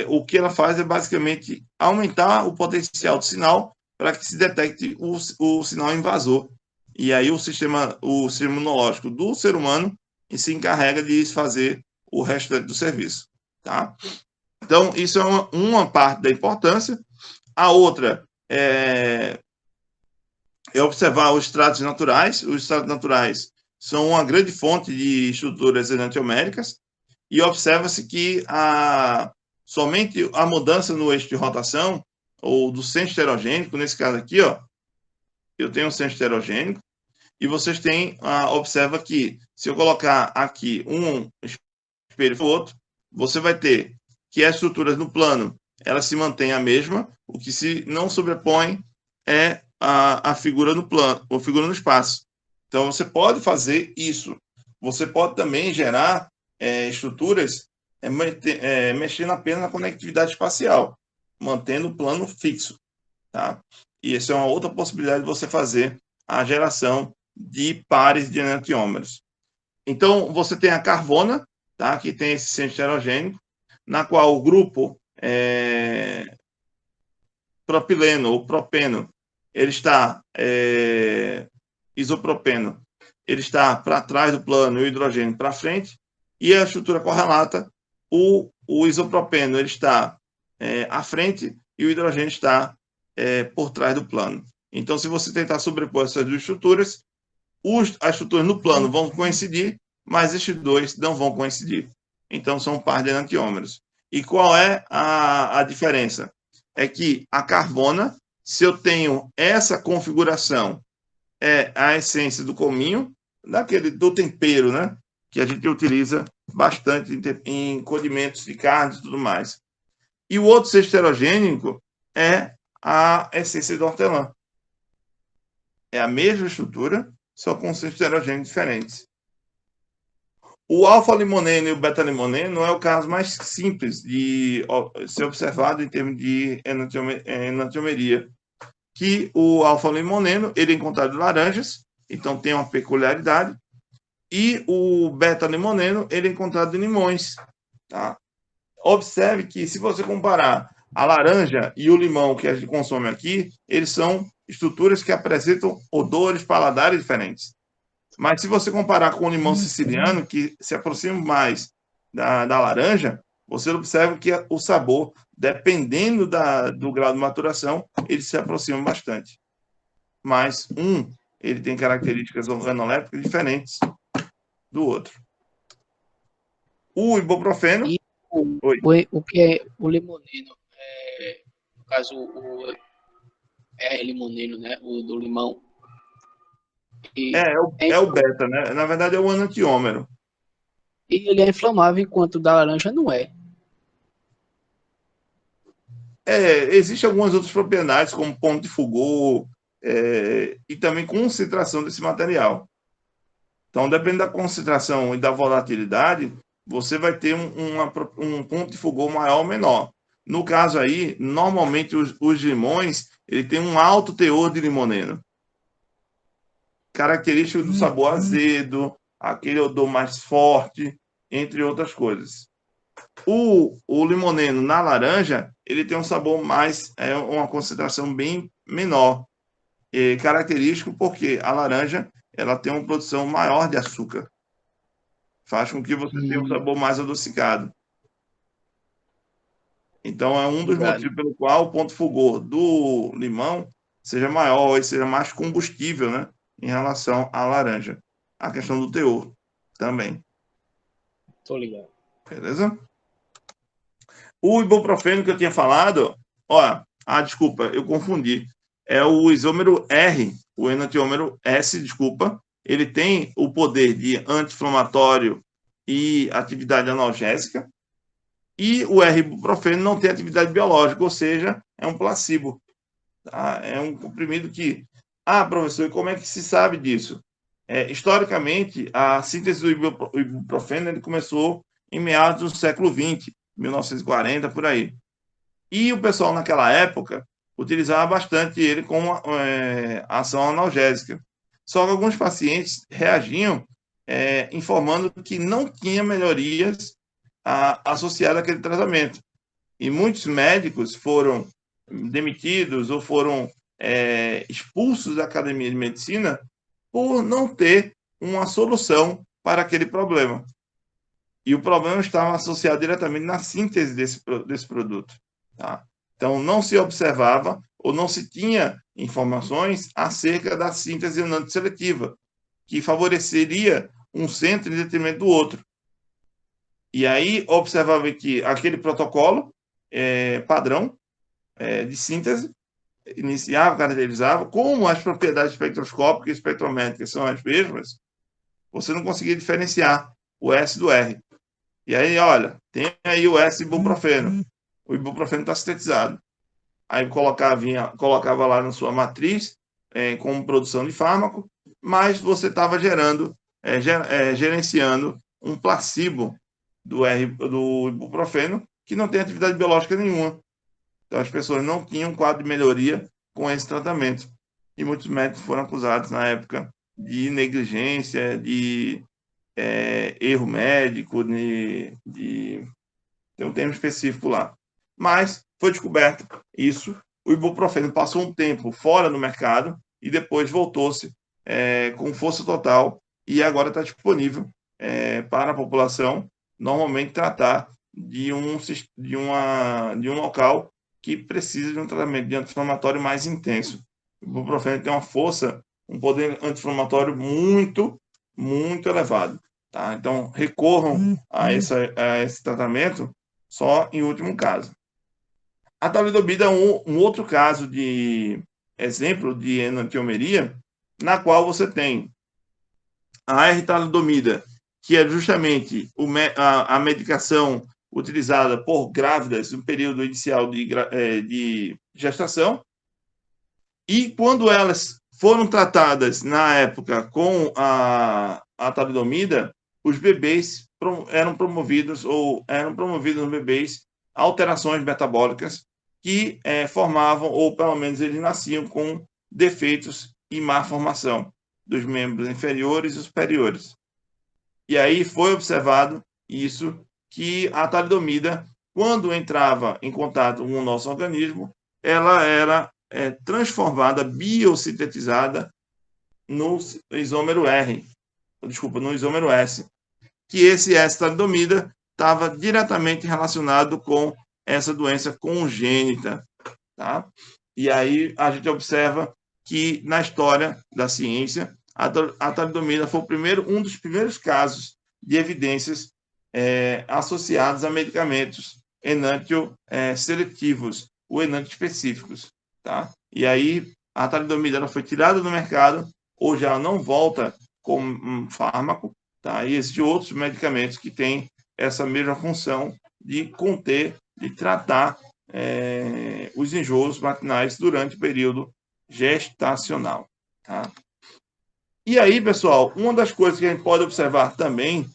o que ela faz é basicamente aumentar o potencial do sinal para que se detecte o sinal invasor. e aí o sistema imunológico do ser humano se encarrega de fazer o restante do serviço, tá? Então, isso é uma parte da importância. A outra é observar os estratos naturais. Os estratos naturais são uma grande fonte de estruturas enantioméricas, e observa-se que somente a mudança no eixo de rotação, ou do centro esterogênico, nesse caso aqui, ó, eu tenho um centro esterogênico, e vocês têm, observa que, se eu colocar aqui um espelho para o outro, você vai ter que as estruturas no plano, elas se mantêm a mesma, o que se não sobrepõe é a figura no plano, ou figura no espaço. Então, você pode fazer isso. Você pode também gerar estruturas mexendo apenas na conectividade espacial, mantendo o plano fixo, tá? E essa é uma outra possibilidade de você fazer a geração de pares de enantiômeros. Então, você tem a carvona, tá? Que tem esse centro esterogênico, na qual o grupo propileno ou propeno, ele está isopropeno, ele está para trás do plano e o hidrogênio para frente, e a estrutura correlata, o isopropeno, ele está à frente e o hidrogênio está por trás do plano. Então, se você tentar sobrepor essas duas estruturas, as estruturas no plano vão coincidir, mas estes dois não vão coincidir. Então, são par de enantiômeros. E qual é a diferença? É que a carvona, se eu tenho essa configuração, é a essência do cominho, do tempero, né? Que a gente utiliza bastante em condimentos de carne e tudo mais. E o outro centro esterogênico é a essência do hortelã. É a mesma estrutura, só com centros esterogênicos diferentes. O alfa-limoneno e o beta-limoneno não é o caso mais simples de ser observado em termos de enantiomeria, que o alfa-limoneno ele é encontrado em laranjas, então tem uma peculiaridade, e o beta-limoneno ele é encontrado em limões. Tá? Observe que, se você comparar a laranja e o limão que a gente consome aqui, eles são estruturas que apresentam odores, paladares diferentes. Mas se você comparar com o limão siciliano, que se aproxima mais da laranja, você observa que o sabor, dependendo do grau de maturação, ele se aproxima bastante. Mas ele tem características organolépticas diferentes do outro. O ibuprofeno... E o que é o limoneno? No caso, o limoneno, né? O do limão. É o beta, né? Na verdade, é o enantiômero. E ele é inflamável, enquanto o da laranja não é. Existem algumas outras propriedades, como ponto de fulgor, e também concentração desse material. Então, dependendo da concentração e da volatilidade, você vai ter um ponto de fulgor maior ou menor. No caso aí, normalmente os limões, ele tem um alto teor de limoneno, característico do sabor azedo, aquele odor mais forte, entre outras coisas. O limoneno na laranja, ele tem um sabor mais, uma concentração bem menor, característico porque a laranja ela tem uma produção maior de açúcar, faz com que você tenha um sabor mais adocicado. Então, é um dos motivos pelo qual o ponto fulgor do limão seja maior e seja mais combustível, né, em relação à laranja. A questão do teor também. Tô ligado. Beleza? O ibuprofeno que eu tinha falado, desculpa, eu confundi. É o isômero R, o enantiômero S, desculpa. Ele tem o poder de anti-inflamatório e atividade analgésica. E o R-ibuprofeno não tem atividade biológica, ou seja, é um placebo. Tá? É um comprimido que... professor, e como é que se sabe disso? Historicamente, a síntese do ibuprofeno ele começou em meados do século XX, 1940, por aí. E o pessoal, naquela época, utilizava bastante ele como ação analgésica. Só que alguns pacientes reagiam informando que não tinha melhorias associadas àquele tratamento. E muitos médicos foram demitidos ou foram expulsos da academia de medicina por não ter uma solução para aquele problema. E o problema estava associado diretamente na síntese desse produto. Tá? Então, não se observava ou não se tinha informações acerca da síntese enantiosseletiva, que favoreceria um centro em detrimento do outro. E aí, observava que aquele protocolo padrão de síntese iniciava, caracterizava, como as propriedades espectroscópicas e espectrométricas são as mesmas, você não conseguia diferenciar o S do R. E aí, olha, tem aí o S-ibuprofeno. O ibuprofeno está sintetizado. Aí colocava lá na sua matriz como produção de fármaco, mas você estava gerenciando um placebo do ibuprofeno que não tem atividade biológica nenhuma. Então, as pessoas não tinham quadro de melhoria com esse tratamento. E muitos médicos foram acusados na época de negligência, de erro médico, tem um termo específico lá. Mas foi descoberto isso. O ibuprofeno passou um tempo fora no mercado e depois voltou-se com força total e agora está disponível para a população normalmente tratar de um local que precisa de um tratamento de anti-inflamatório mais intenso. O ibuprofeno tem uma força, um poder anti-inflamatório muito, muito elevado. Tá? Então, recorram a esse tratamento só em último caso. A talidomida é um outro caso de exemplo de enantiomeria, na qual você tem a R-talidomida, que é justamente a medicação utilizada por grávidas no período inicial de gestação, e quando elas foram tratadas na época com a talidomida, os bebês eram promovidos nos bebês alterações metabólicas que formavam, ou pelo menos eles nasciam com defeitos e má formação dos membros inferiores e superiores. E aí foi observado isso, que a talidomida, quando entrava em contato com o nosso organismo, ela era transformada, biosintetizada no isômero no isômero S, que esse S-talidomida estava diretamente relacionado com essa doença congênita, tá? E aí a gente observa que na história da ciência a talidomida foi um dos primeiros casos de evidências associados a medicamentos enantioseletivos ou enantioespecíficos, tá? E aí a talidomida ela foi tirada do mercado, hoje ela não volta como um fármaco, tá? E existem outros medicamentos que têm essa mesma função de conter, de tratar os enjoos matinais durante o período gestacional, tá? E aí, pessoal, uma das coisas que a gente pode observar também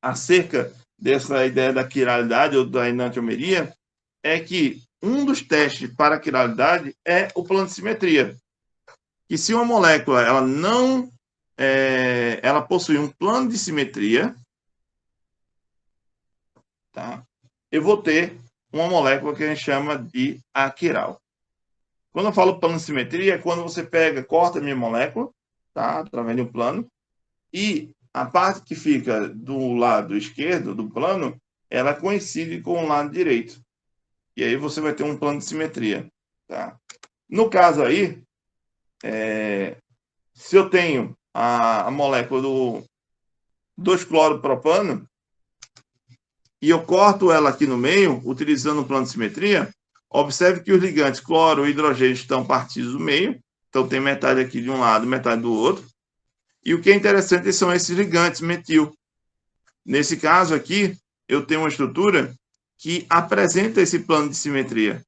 acerca dessa ideia da quiralidade ou da enantiomeria é que um dos testes para a quiralidade é o plano de simetria. E se uma molécula ela não ela possui um plano de simetria, tá? Eu vou ter uma molécula que a gente chama de aquiral. Quando eu falo plano de simetria, é quando você corta a minha molécula, tá? Através de um plano, e a parte que fica do lado esquerdo do plano, ela coincide com o lado direito. E aí você vai ter um plano de simetria, tá? No caso aí, se eu tenho a molécula do 2-cloropropano e eu corto ela aqui no meio, utilizando o plano de simetria, observe que os ligantes cloro e hidrogênio estão partidos do meio, então tem metade aqui de um lado, metade do outro. E o que é interessante são esses ligantes metil. Nesse caso aqui, eu tenho uma estrutura que apresenta esse plano de simetria,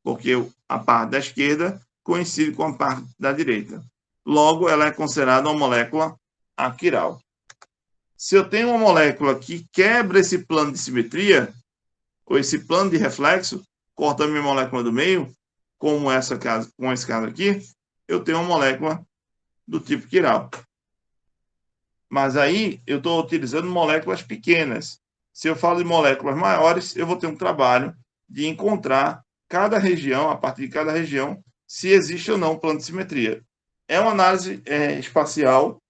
porque a parte da esquerda coincide com a parte da direita. Logo, ela é considerada uma molécula aquiral. Se eu tenho uma molécula que quebra esse plano de simetria, ou esse plano de reflexo, cortando minha molécula do meio, como esse caso aqui, eu tenho uma molécula do tipo quiral. Mas aí eu estou utilizando moléculas pequenas. Se eu falo de moléculas maiores, eu vou ter um trabalho de encontrar cada região, a partir de cada região, se existe ou não um plano de simetria. é uma análise espacial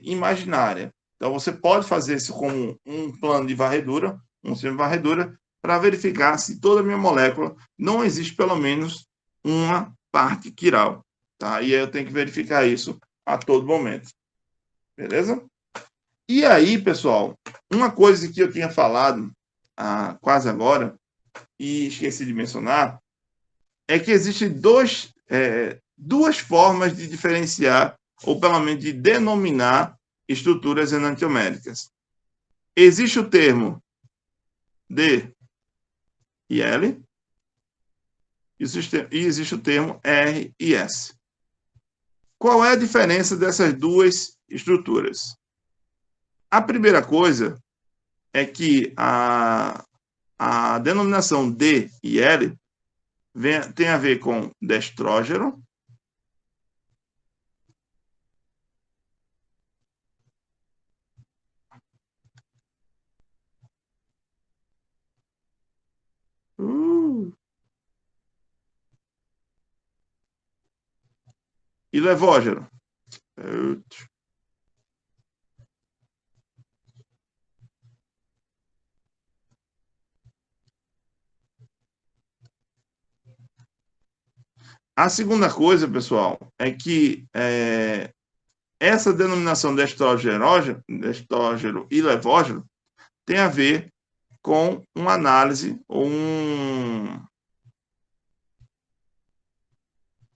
imaginária. Então, você pode fazer isso como um plano de varredura, um sistema de varredura, para verificar se toda a minha molécula não existe pelo menos uma parte quiral. Tá? E aí eu tenho que verificar isso a todo momento. Beleza? E aí, pessoal, uma coisa que eu tinha falado quase agora, e esqueci de mencionar, é que existem duas formas de diferenciar, ou pelo menos de denominar, estruturas enantioméricas. Existe o termo D e L, e existe o termo R e S. Qual é a diferença dessas duas estruturas? A primeira coisa é que a denominação D e L tem a ver com destrógeno, e levógeno. A segunda coisa, pessoal, é que essa denominação destrógeno e levógeno tem a ver com uma análise ou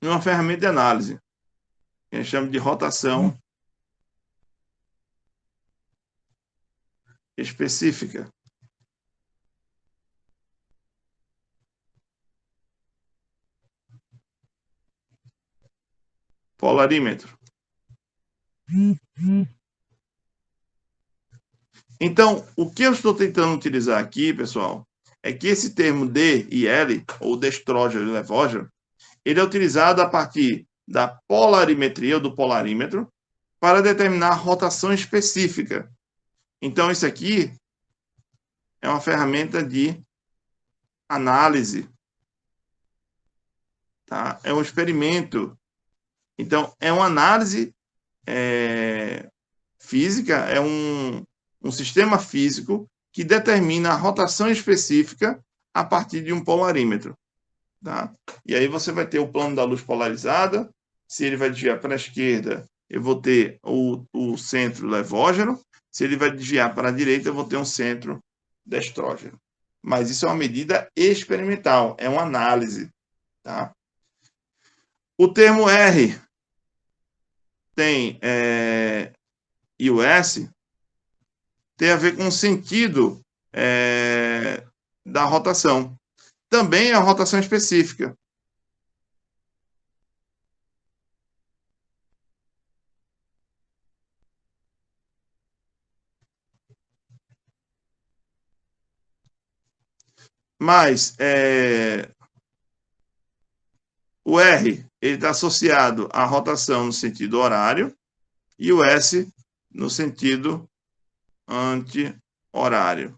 uma ferramenta de análise, que a gente chama de rotação específica. Polarímetro. Então, o que eu estou tentando utilizar aqui, pessoal, é que esse termo D e L, ou destrógeno e levógeno, ele é utilizado a partir da polarimetria, ou do polarímetro, para determinar a rotação específica. Então, isso aqui é uma ferramenta de análise. Tá? É um experimento. Então, é uma análise física, é um sistema físico que determina a rotação específica a partir de um polarímetro. Tá? E aí você vai ter o plano da luz polarizada. Se ele vai desviar para a esquerda, eu vou ter o centro levógeno. Se ele vai desviar para a direita, eu vou ter um centro destrógeno. Mas isso é uma medida experimental, é uma análise. Tá? O termo R e o S tem a ver com o sentido da rotação. Também é a rotação específica. Mas o R está associado à rotação no sentido horário e o S no sentido anti-horário.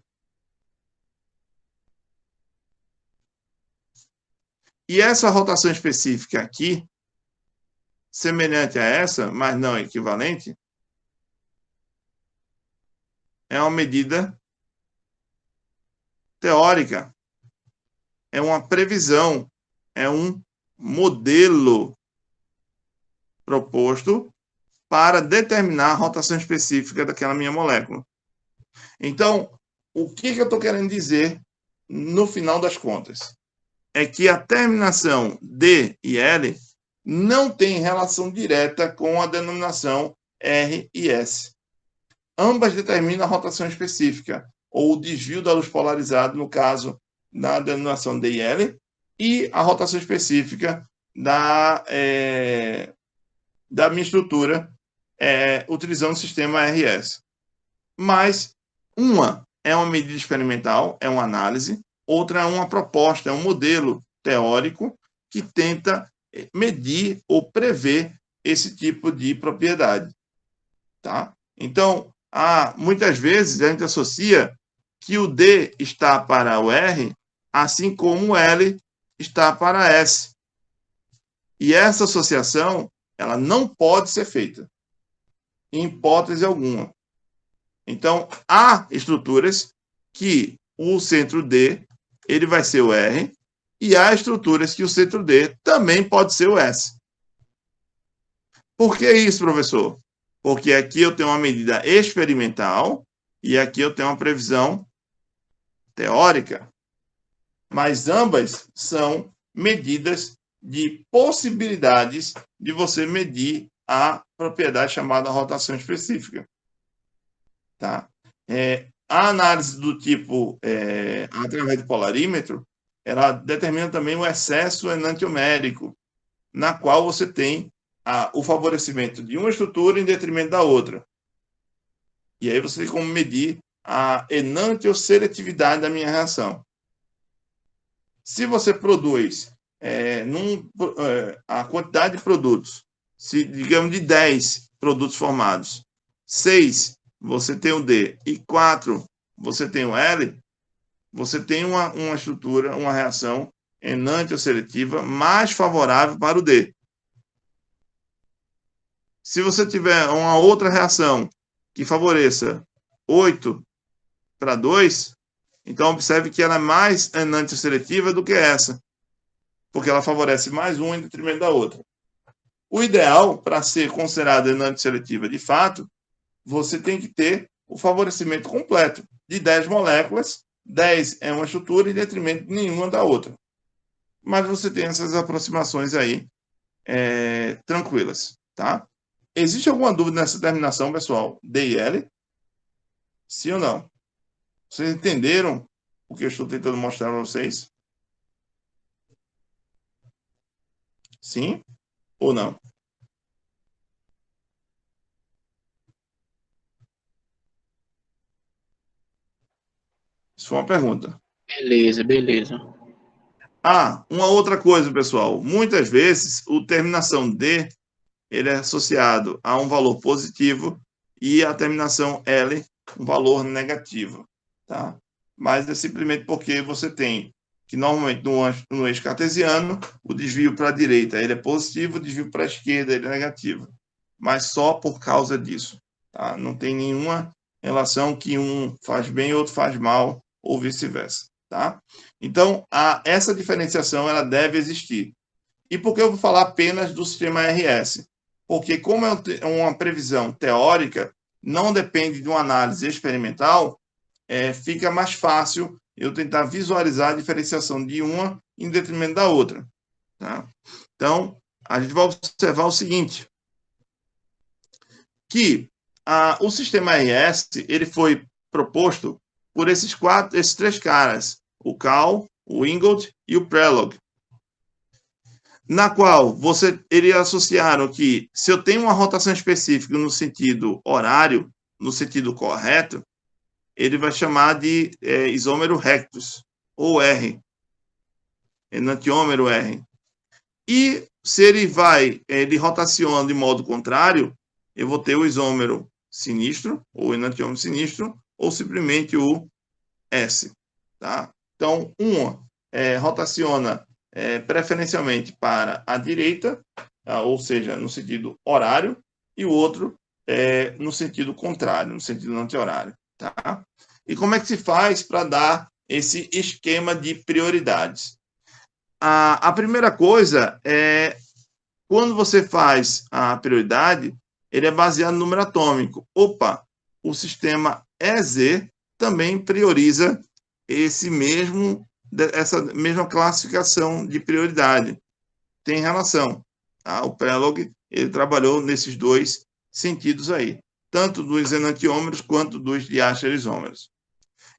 E essa rotação específica aqui, semelhante a essa, mas não equivalente, é uma medida teórica, é uma previsão, é um modelo proposto para determinar a rotação específica daquela minha molécula. Então, o que eu estou querendo dizer no final das contas? É que a terminação D e L não tem relação direta com a denominação R e S. Ambas determinam a rotação específica, ou o desvio da luz polarizada, no caso da denominação D e L, e a rotação específica da minha estrutura utilizando o sistema RS. Mas uma é uma medida experimental, é uma análise, outra é uma proposta, é um modelo teórico que tenta medir ou prever esse tipo de propriedade. Tá? Então, muitas vezes a gente associa que o D está para o R, assim como o L está para S. E essa associação Ela não pode ser feita, em hipótese alguma. Então, há estruturas que o centro D ele vai ser o R, e há estruturas que o centro D também pode ser o S. Por que isso, professor? Porque aqui eu tenho uma medida experimental e aqui eu tenho uma previsão teórica. Mas ambas são medidas de possibilidades de você medir a propriedade chamada rotação específica. Tá? A análise do tipo através do polarímetro, ela determina também o excesso enantiomérico, na qual você tem o favorecimento de uma estrutura em detrimento da outra. E aí você tem como medir a enantioseletividade da minha reação. Se você produz a quantidade de produtos, se digamos de 10 produtos formados, 6 você tem o D e 4 você tem o L, você tem uma estrutura, uma reação enantioseletiva mais favorável para o D. Se você tiver uma outra reação que favoreça 8 para 2, então observe que ela é mais enantioseletiva do que essa, porque ela favorece mais uma em detrimento da outra. O ideal, para ser considerada enantioseletiva de fato, você tem que ter o favorecimento completo de 10 moléculas, 10 é uma estrutura em detrimento de nenhuma da outra. Mas você tem essas aproximações aí tranquilas, tá? Existe alguma dúvida nessa terminação, pessoal? D e L? Sim ou não? Vocês entenderam o que eu estou tentando mostrar para vocês? Sim ou não? Isso foi uma pergunta. Beleza, beleza. Uma outra coisa, pessoal. Muitas vezes, o terminação D ele é associado a um valor positivo e a terminação L um valor negativo, tá? Mas é simplesmente porque você tem que normalmente no eixo cartesiano o desvio para a direita ele é positivo, o desvio para a esquerda ele é negativo, mas só por causa disso, tá? Não tem nenhuma relação que um faz bem e outro faz mal ou vice-versa, tá? Então essa diferenciação ela deve existir. E por que eu vou falar apenas do sistema RS? Porque como é uma previsão teórica, não depende de uma análise experimental, fica mais fácil eu tentar visualizar a diferenciação de uma em detrimento da outra. Tá? Então, a gente vai observar o seguinte, que o sistema RS ele foi proposto por esses três caras, o Cal, o Ingold e o Prelog, na qual eles associaram que se eu tenho uma rotação específica no sentido horário, no sentido correto, ele vai chamar de isômero rectus, ou R, enantiômero R. E se ele rotaciona de modo contrário, eu vou ter o isômero sinistro, ou enantiômero sinistro, ou simplesmente o S. Tá? Então, uma rotaciona preferencialmente para a direita, ou seja, no sentido horário, e o outro no sentido contrário, no sentido anti-horário. Tá? E como é que se faz para dar esse esquema de prioridades? A primeira coisa é, quando você faz a prioridade, ele é baseado no número atômico. Opa, o sistema EZ também prioriza essa mesma classificação de prioridade. Tem relação. Tá? O Prelog ele trabalhou nesses dois sentidos aí, tanto dos enantiômeros quanto dos diastereisômeros.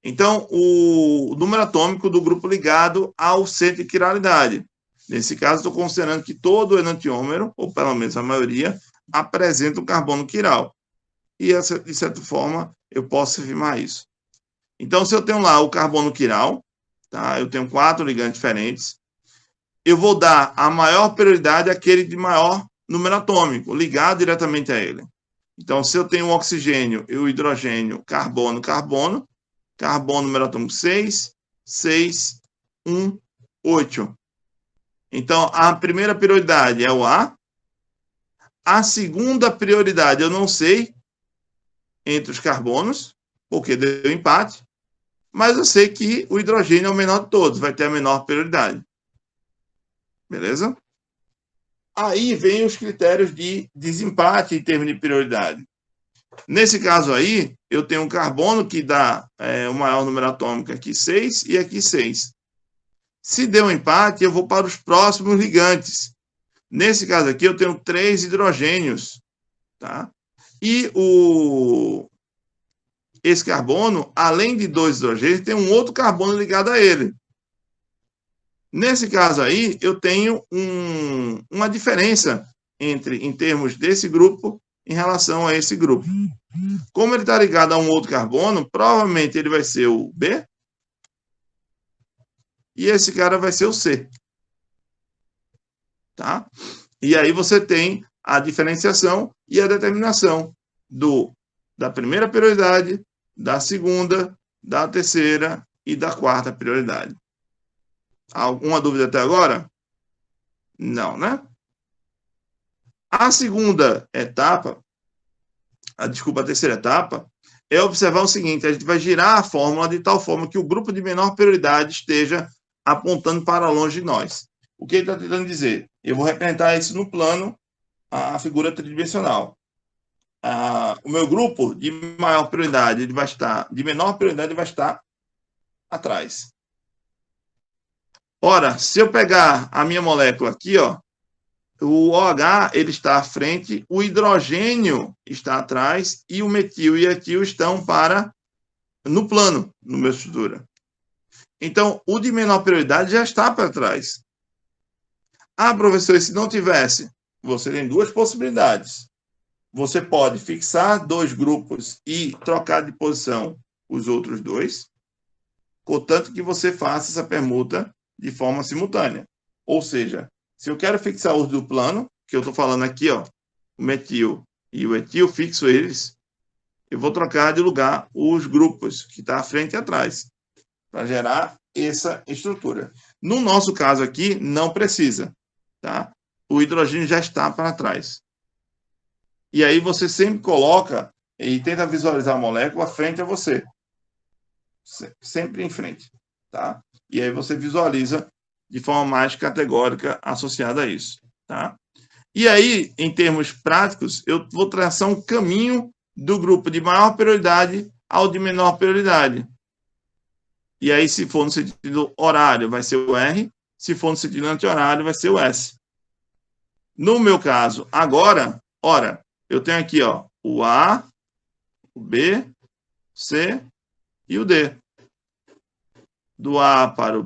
Então, o número atômico do grupo ligado ao centro de quiralidade. Nesse caso, estou considerando que todo enantiômero, ou pelo menos a maioria, apresenta um carbono quiral. E, de certa forma, eu posso afirmar isso. Então, se eu tenho lá o carbono quiral, tá? Eu tenho 4 ligantes diferentes, eu vou dar a maior prioridade àquele de maior número atômico, ligado diretamente a ele. Então, se eu tenho o oxigênio e o hidrogênio, carbono, carbono, carbono número atômico 6, 6, 1, 8. Então, a primeira prioridade é o A, A segunda prioridade eu não sei entre os carbonos, porque deu empate, mas eu sei que o hidrogênio é o menor de todos, vai ter a menor prioridade. Beleza? Aí vem os critérios de desempate em termos de prioridade. Nesse caso aí, eu tenho um carbono que dá o maior número atômico aqui 6 e aqui 6. Se deu um empate, eu vou para os próximos ligantes. Nesse caso aqui, eu tenho 3 hidrogênios. Tá? E esse carbono, além de 2 hidrogênios, tem um outro carbono ligado a ele. Nesse caso aí, eu tenho uma diferença em termos desse grupo em relação a esse grupo. Como ele está ligado a um outro carbono, provavelmente ele vai ser o B e esse cara vai ser o C. Tá? E aí você tem a diferenciação e a determinação da primeira prioridade, da segunda, da terceira e da quarta prioridade. Alguma dúvida até agora? Não, né? A segunda etapa, a terceira etapa, é observar o seguinte: a gente vai girar a fórmula de tal forma que o grupo de menor prioridade esteja apontando para longe de nós. O que ele está tentando dizer? Eu vou representar isso no plano, a figura tridimensional. O meu grupo de maior prioridade, ele vai estar, de menor prioridade, ele vai estar atrás. Ora, se eu pegar a minha molécula aqui, ó, o OH ele está à frente, o hidrogênio está atrás e o metil e etil estão no plano, no meu estrutura. Então, o de menor prioridade já está para trás. Ah, professor, e se não tivesse? Você tem duas possibilidades. Você pode fixar 2 grupos e trocar de posição os outros 2, contanto que você faça essa permuta de forma simultânea. Ou seja, se eu quero fixar os do plano, que eu estou falando aqui, ó, o metil e o etil, fixo eles, eu vou trocar de lugar os grupos que estão à frente e atrás, para gerar essa estrutura. No nosso caso aqui, não precisa. Tá? O hidrogênio já está para trás. E aí você sempre coloca e tenta visualizar a molécula frente a você. Sempre em frente. Tá? E aí você visualiza de forma mais categórica associada a isso. Tá? E aí, em termos práticos, eu vou traçar um caminho do grupo de maior prioridade ao de menor prioridade. E aí, se for no sentido horário, vai ser o R. Se for no sentido anti-horário, vai ser o S. No meu caso, agora, ora, eu tenho aqui, ó, o A, o B, C e o D. Do A para o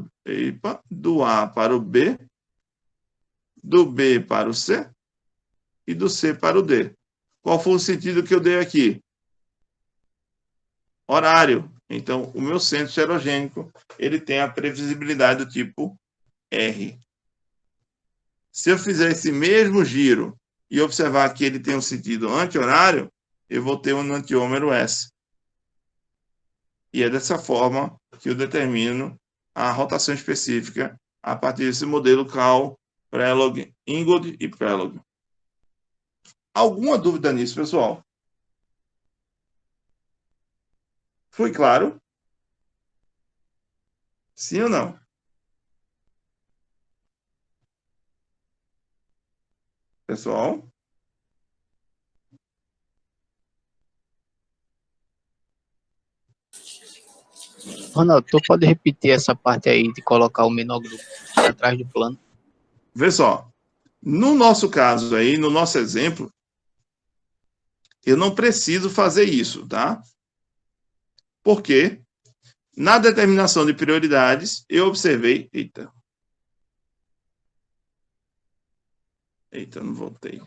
B, do B para o C e do C para o D. Qual foi o sentido que eu dei aqui? Horário. Então, o meu centro heterogênico, ele tem a previsibilidade do tipo R. Se eu fizer esse mesmo giro e observar que ele tem um sentido anti-horário, eu vou ter um antiômero S. E é dessa forma que eu determino a rotação específica a partir desse modelo Cal, Prelog, Ingold e Prelog. Alguma dúvida nisso, pessoal? Foi claro? Sim ou não? Pessoal? Ronaldo, tu pode repetir essa parte aí de colocar o menor grupo atrás do plano? Vê só. No nosso caso aí, no nosso exemplo, eu não preciso fazer isso, tá? Porque na determinação de prioridades, eu observei... Eita, não voltei.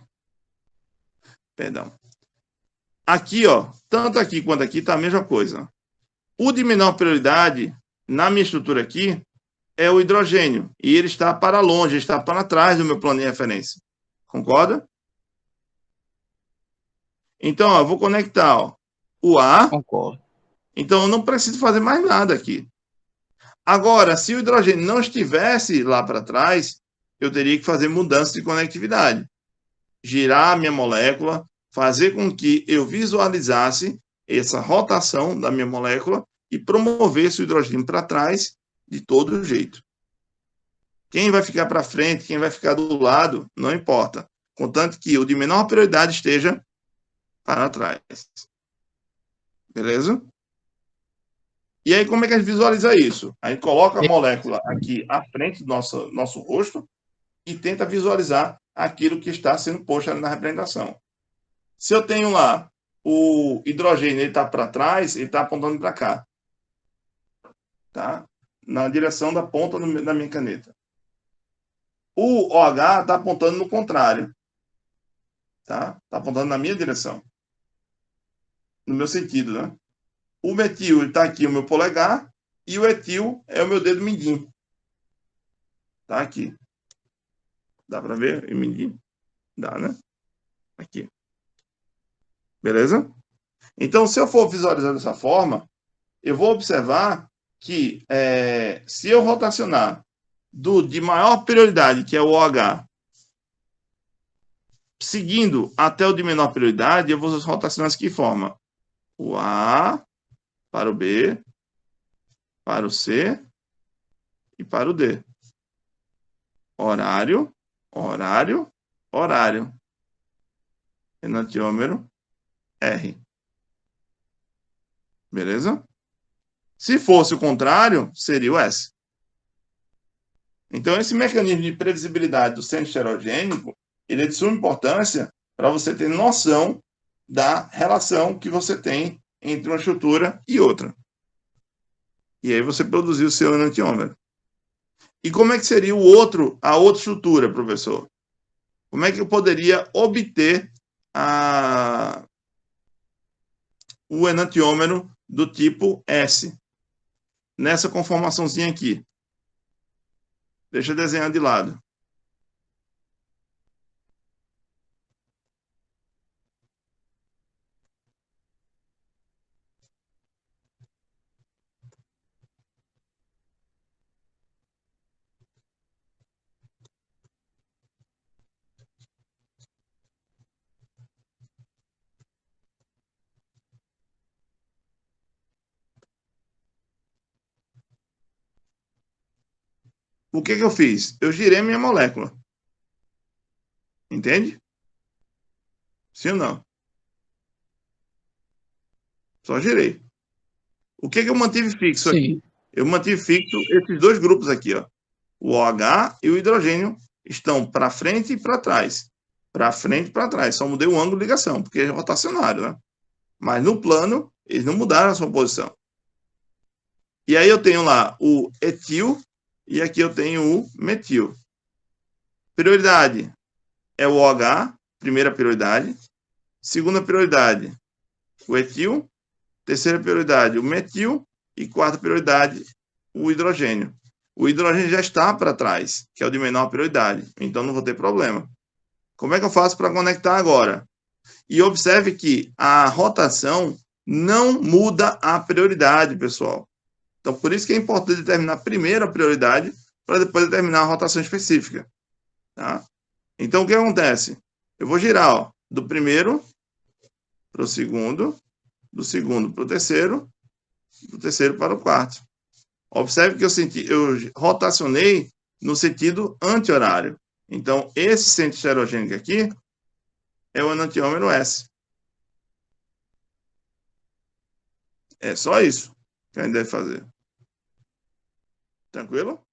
Perdão. Aqui, ó, tanto aqui quanto aqui tá a mesma coisa. O de menor prioridade, na minha estrutura aqui, é o hidrogênio. E ele está para longe, está para trás do meu plano de referência. Concorda? Então, ó, eu vou conectar ó, o A. Concordo. Então, eu não preciso fazer mais nada aqui. Agora, se o hidrogênio não estivesse lá para trás, eu teria que fazer mudança de conectividade. girar a minha molécula, fazer com que eu visualizasse essa rotação da minha molécula e promovesse o hidrogênio para trás de todo jeito. Quem vai ficar para frente, quem vai ficar do lado, não importa. Contanto que o de menor prioridade esteja para trás. Beleza? E aí, como é que a gente visualiza isso? A gente coloca a molécula aqui à frente do nosso rosto e tenta visualizar aquilo que está sendo posto ali na representação. Se eu tenho lá o hidrogênio, ele está para trás, ele está apontando para cá. Tá? Na direção da ponta da minha caneta. O OH está apontando no contrário. Tá? Está apontando na minha direção. No meu sentido, né? O metil está aqui, o meu polegar, e o etil é o meu dedo mindinho. Tá aqui. Dá para ver o mindinho? Dá, né? Aqui. Beleza? Então, se eu for visualizar dessa forma, eu vou observar que se eu rotacionar de maior prioridade, que é o OH, seguindo até o de menor prioridade, eu vou rotacionar de que forma? O A para o B, para o C e para o D. Horário, horário, horário. Enantiômero R. Beleza? Se fosse o contrário, seria o S. Então, esse mecanismo de previsibilidade do centro heterogênico, ele é de suma importância para você ter noção da relação que você tem entre uma estrutura e outra. E aí você produziu o seu enantiômero. E como é que seria a outra estrutura, professor? Como é que eu poderia obter o enantiômero do tipo S? Nessa conformaçãozinha aqui. Deixa eu desenhar de lado. O que eu fiz? Eu girei minha molécula. Entende? Sim ou não? Só girei. O que eu mantive fixo aqui? Sim. Eu mantive fixo esses dois grupos aqui, ó. O OH e o hidrogênio estão para frente e para trás. Para frente e para trás. Só mudei o ângulo de ligação, porque é rotacionário, né? Mas no plano, eles não mudaram a sua posição. E aí eu tenho lá o etil e aqui eu tenho o metil. Prioridade é o OH, primeira prioridade. Segunda prioridade, o etil. Terceira prioridade, o metil. E quarta prioridade, o hidrogênio. O hidrogênio já está para trás, que é o de menor prioridade. Então não vou ter problema. Como é que eu faço para conectar agora? E observe que a rotação não muda a prioridade, pessoal. Então, por isso que é importante determinar primeiro a prioridade para depois determinar a rotação específica. Tá? Então, o que acontece? Eu vou girar do primeiro para o segundo, do segundo para o terceiro, do terceiro para o quarto. Observe que eu rotacionei no sentido anti-horário. Então, esse centro heterogênico aqui é o enantiômero S. É só isso que a gente deve fazer. Tranquilo?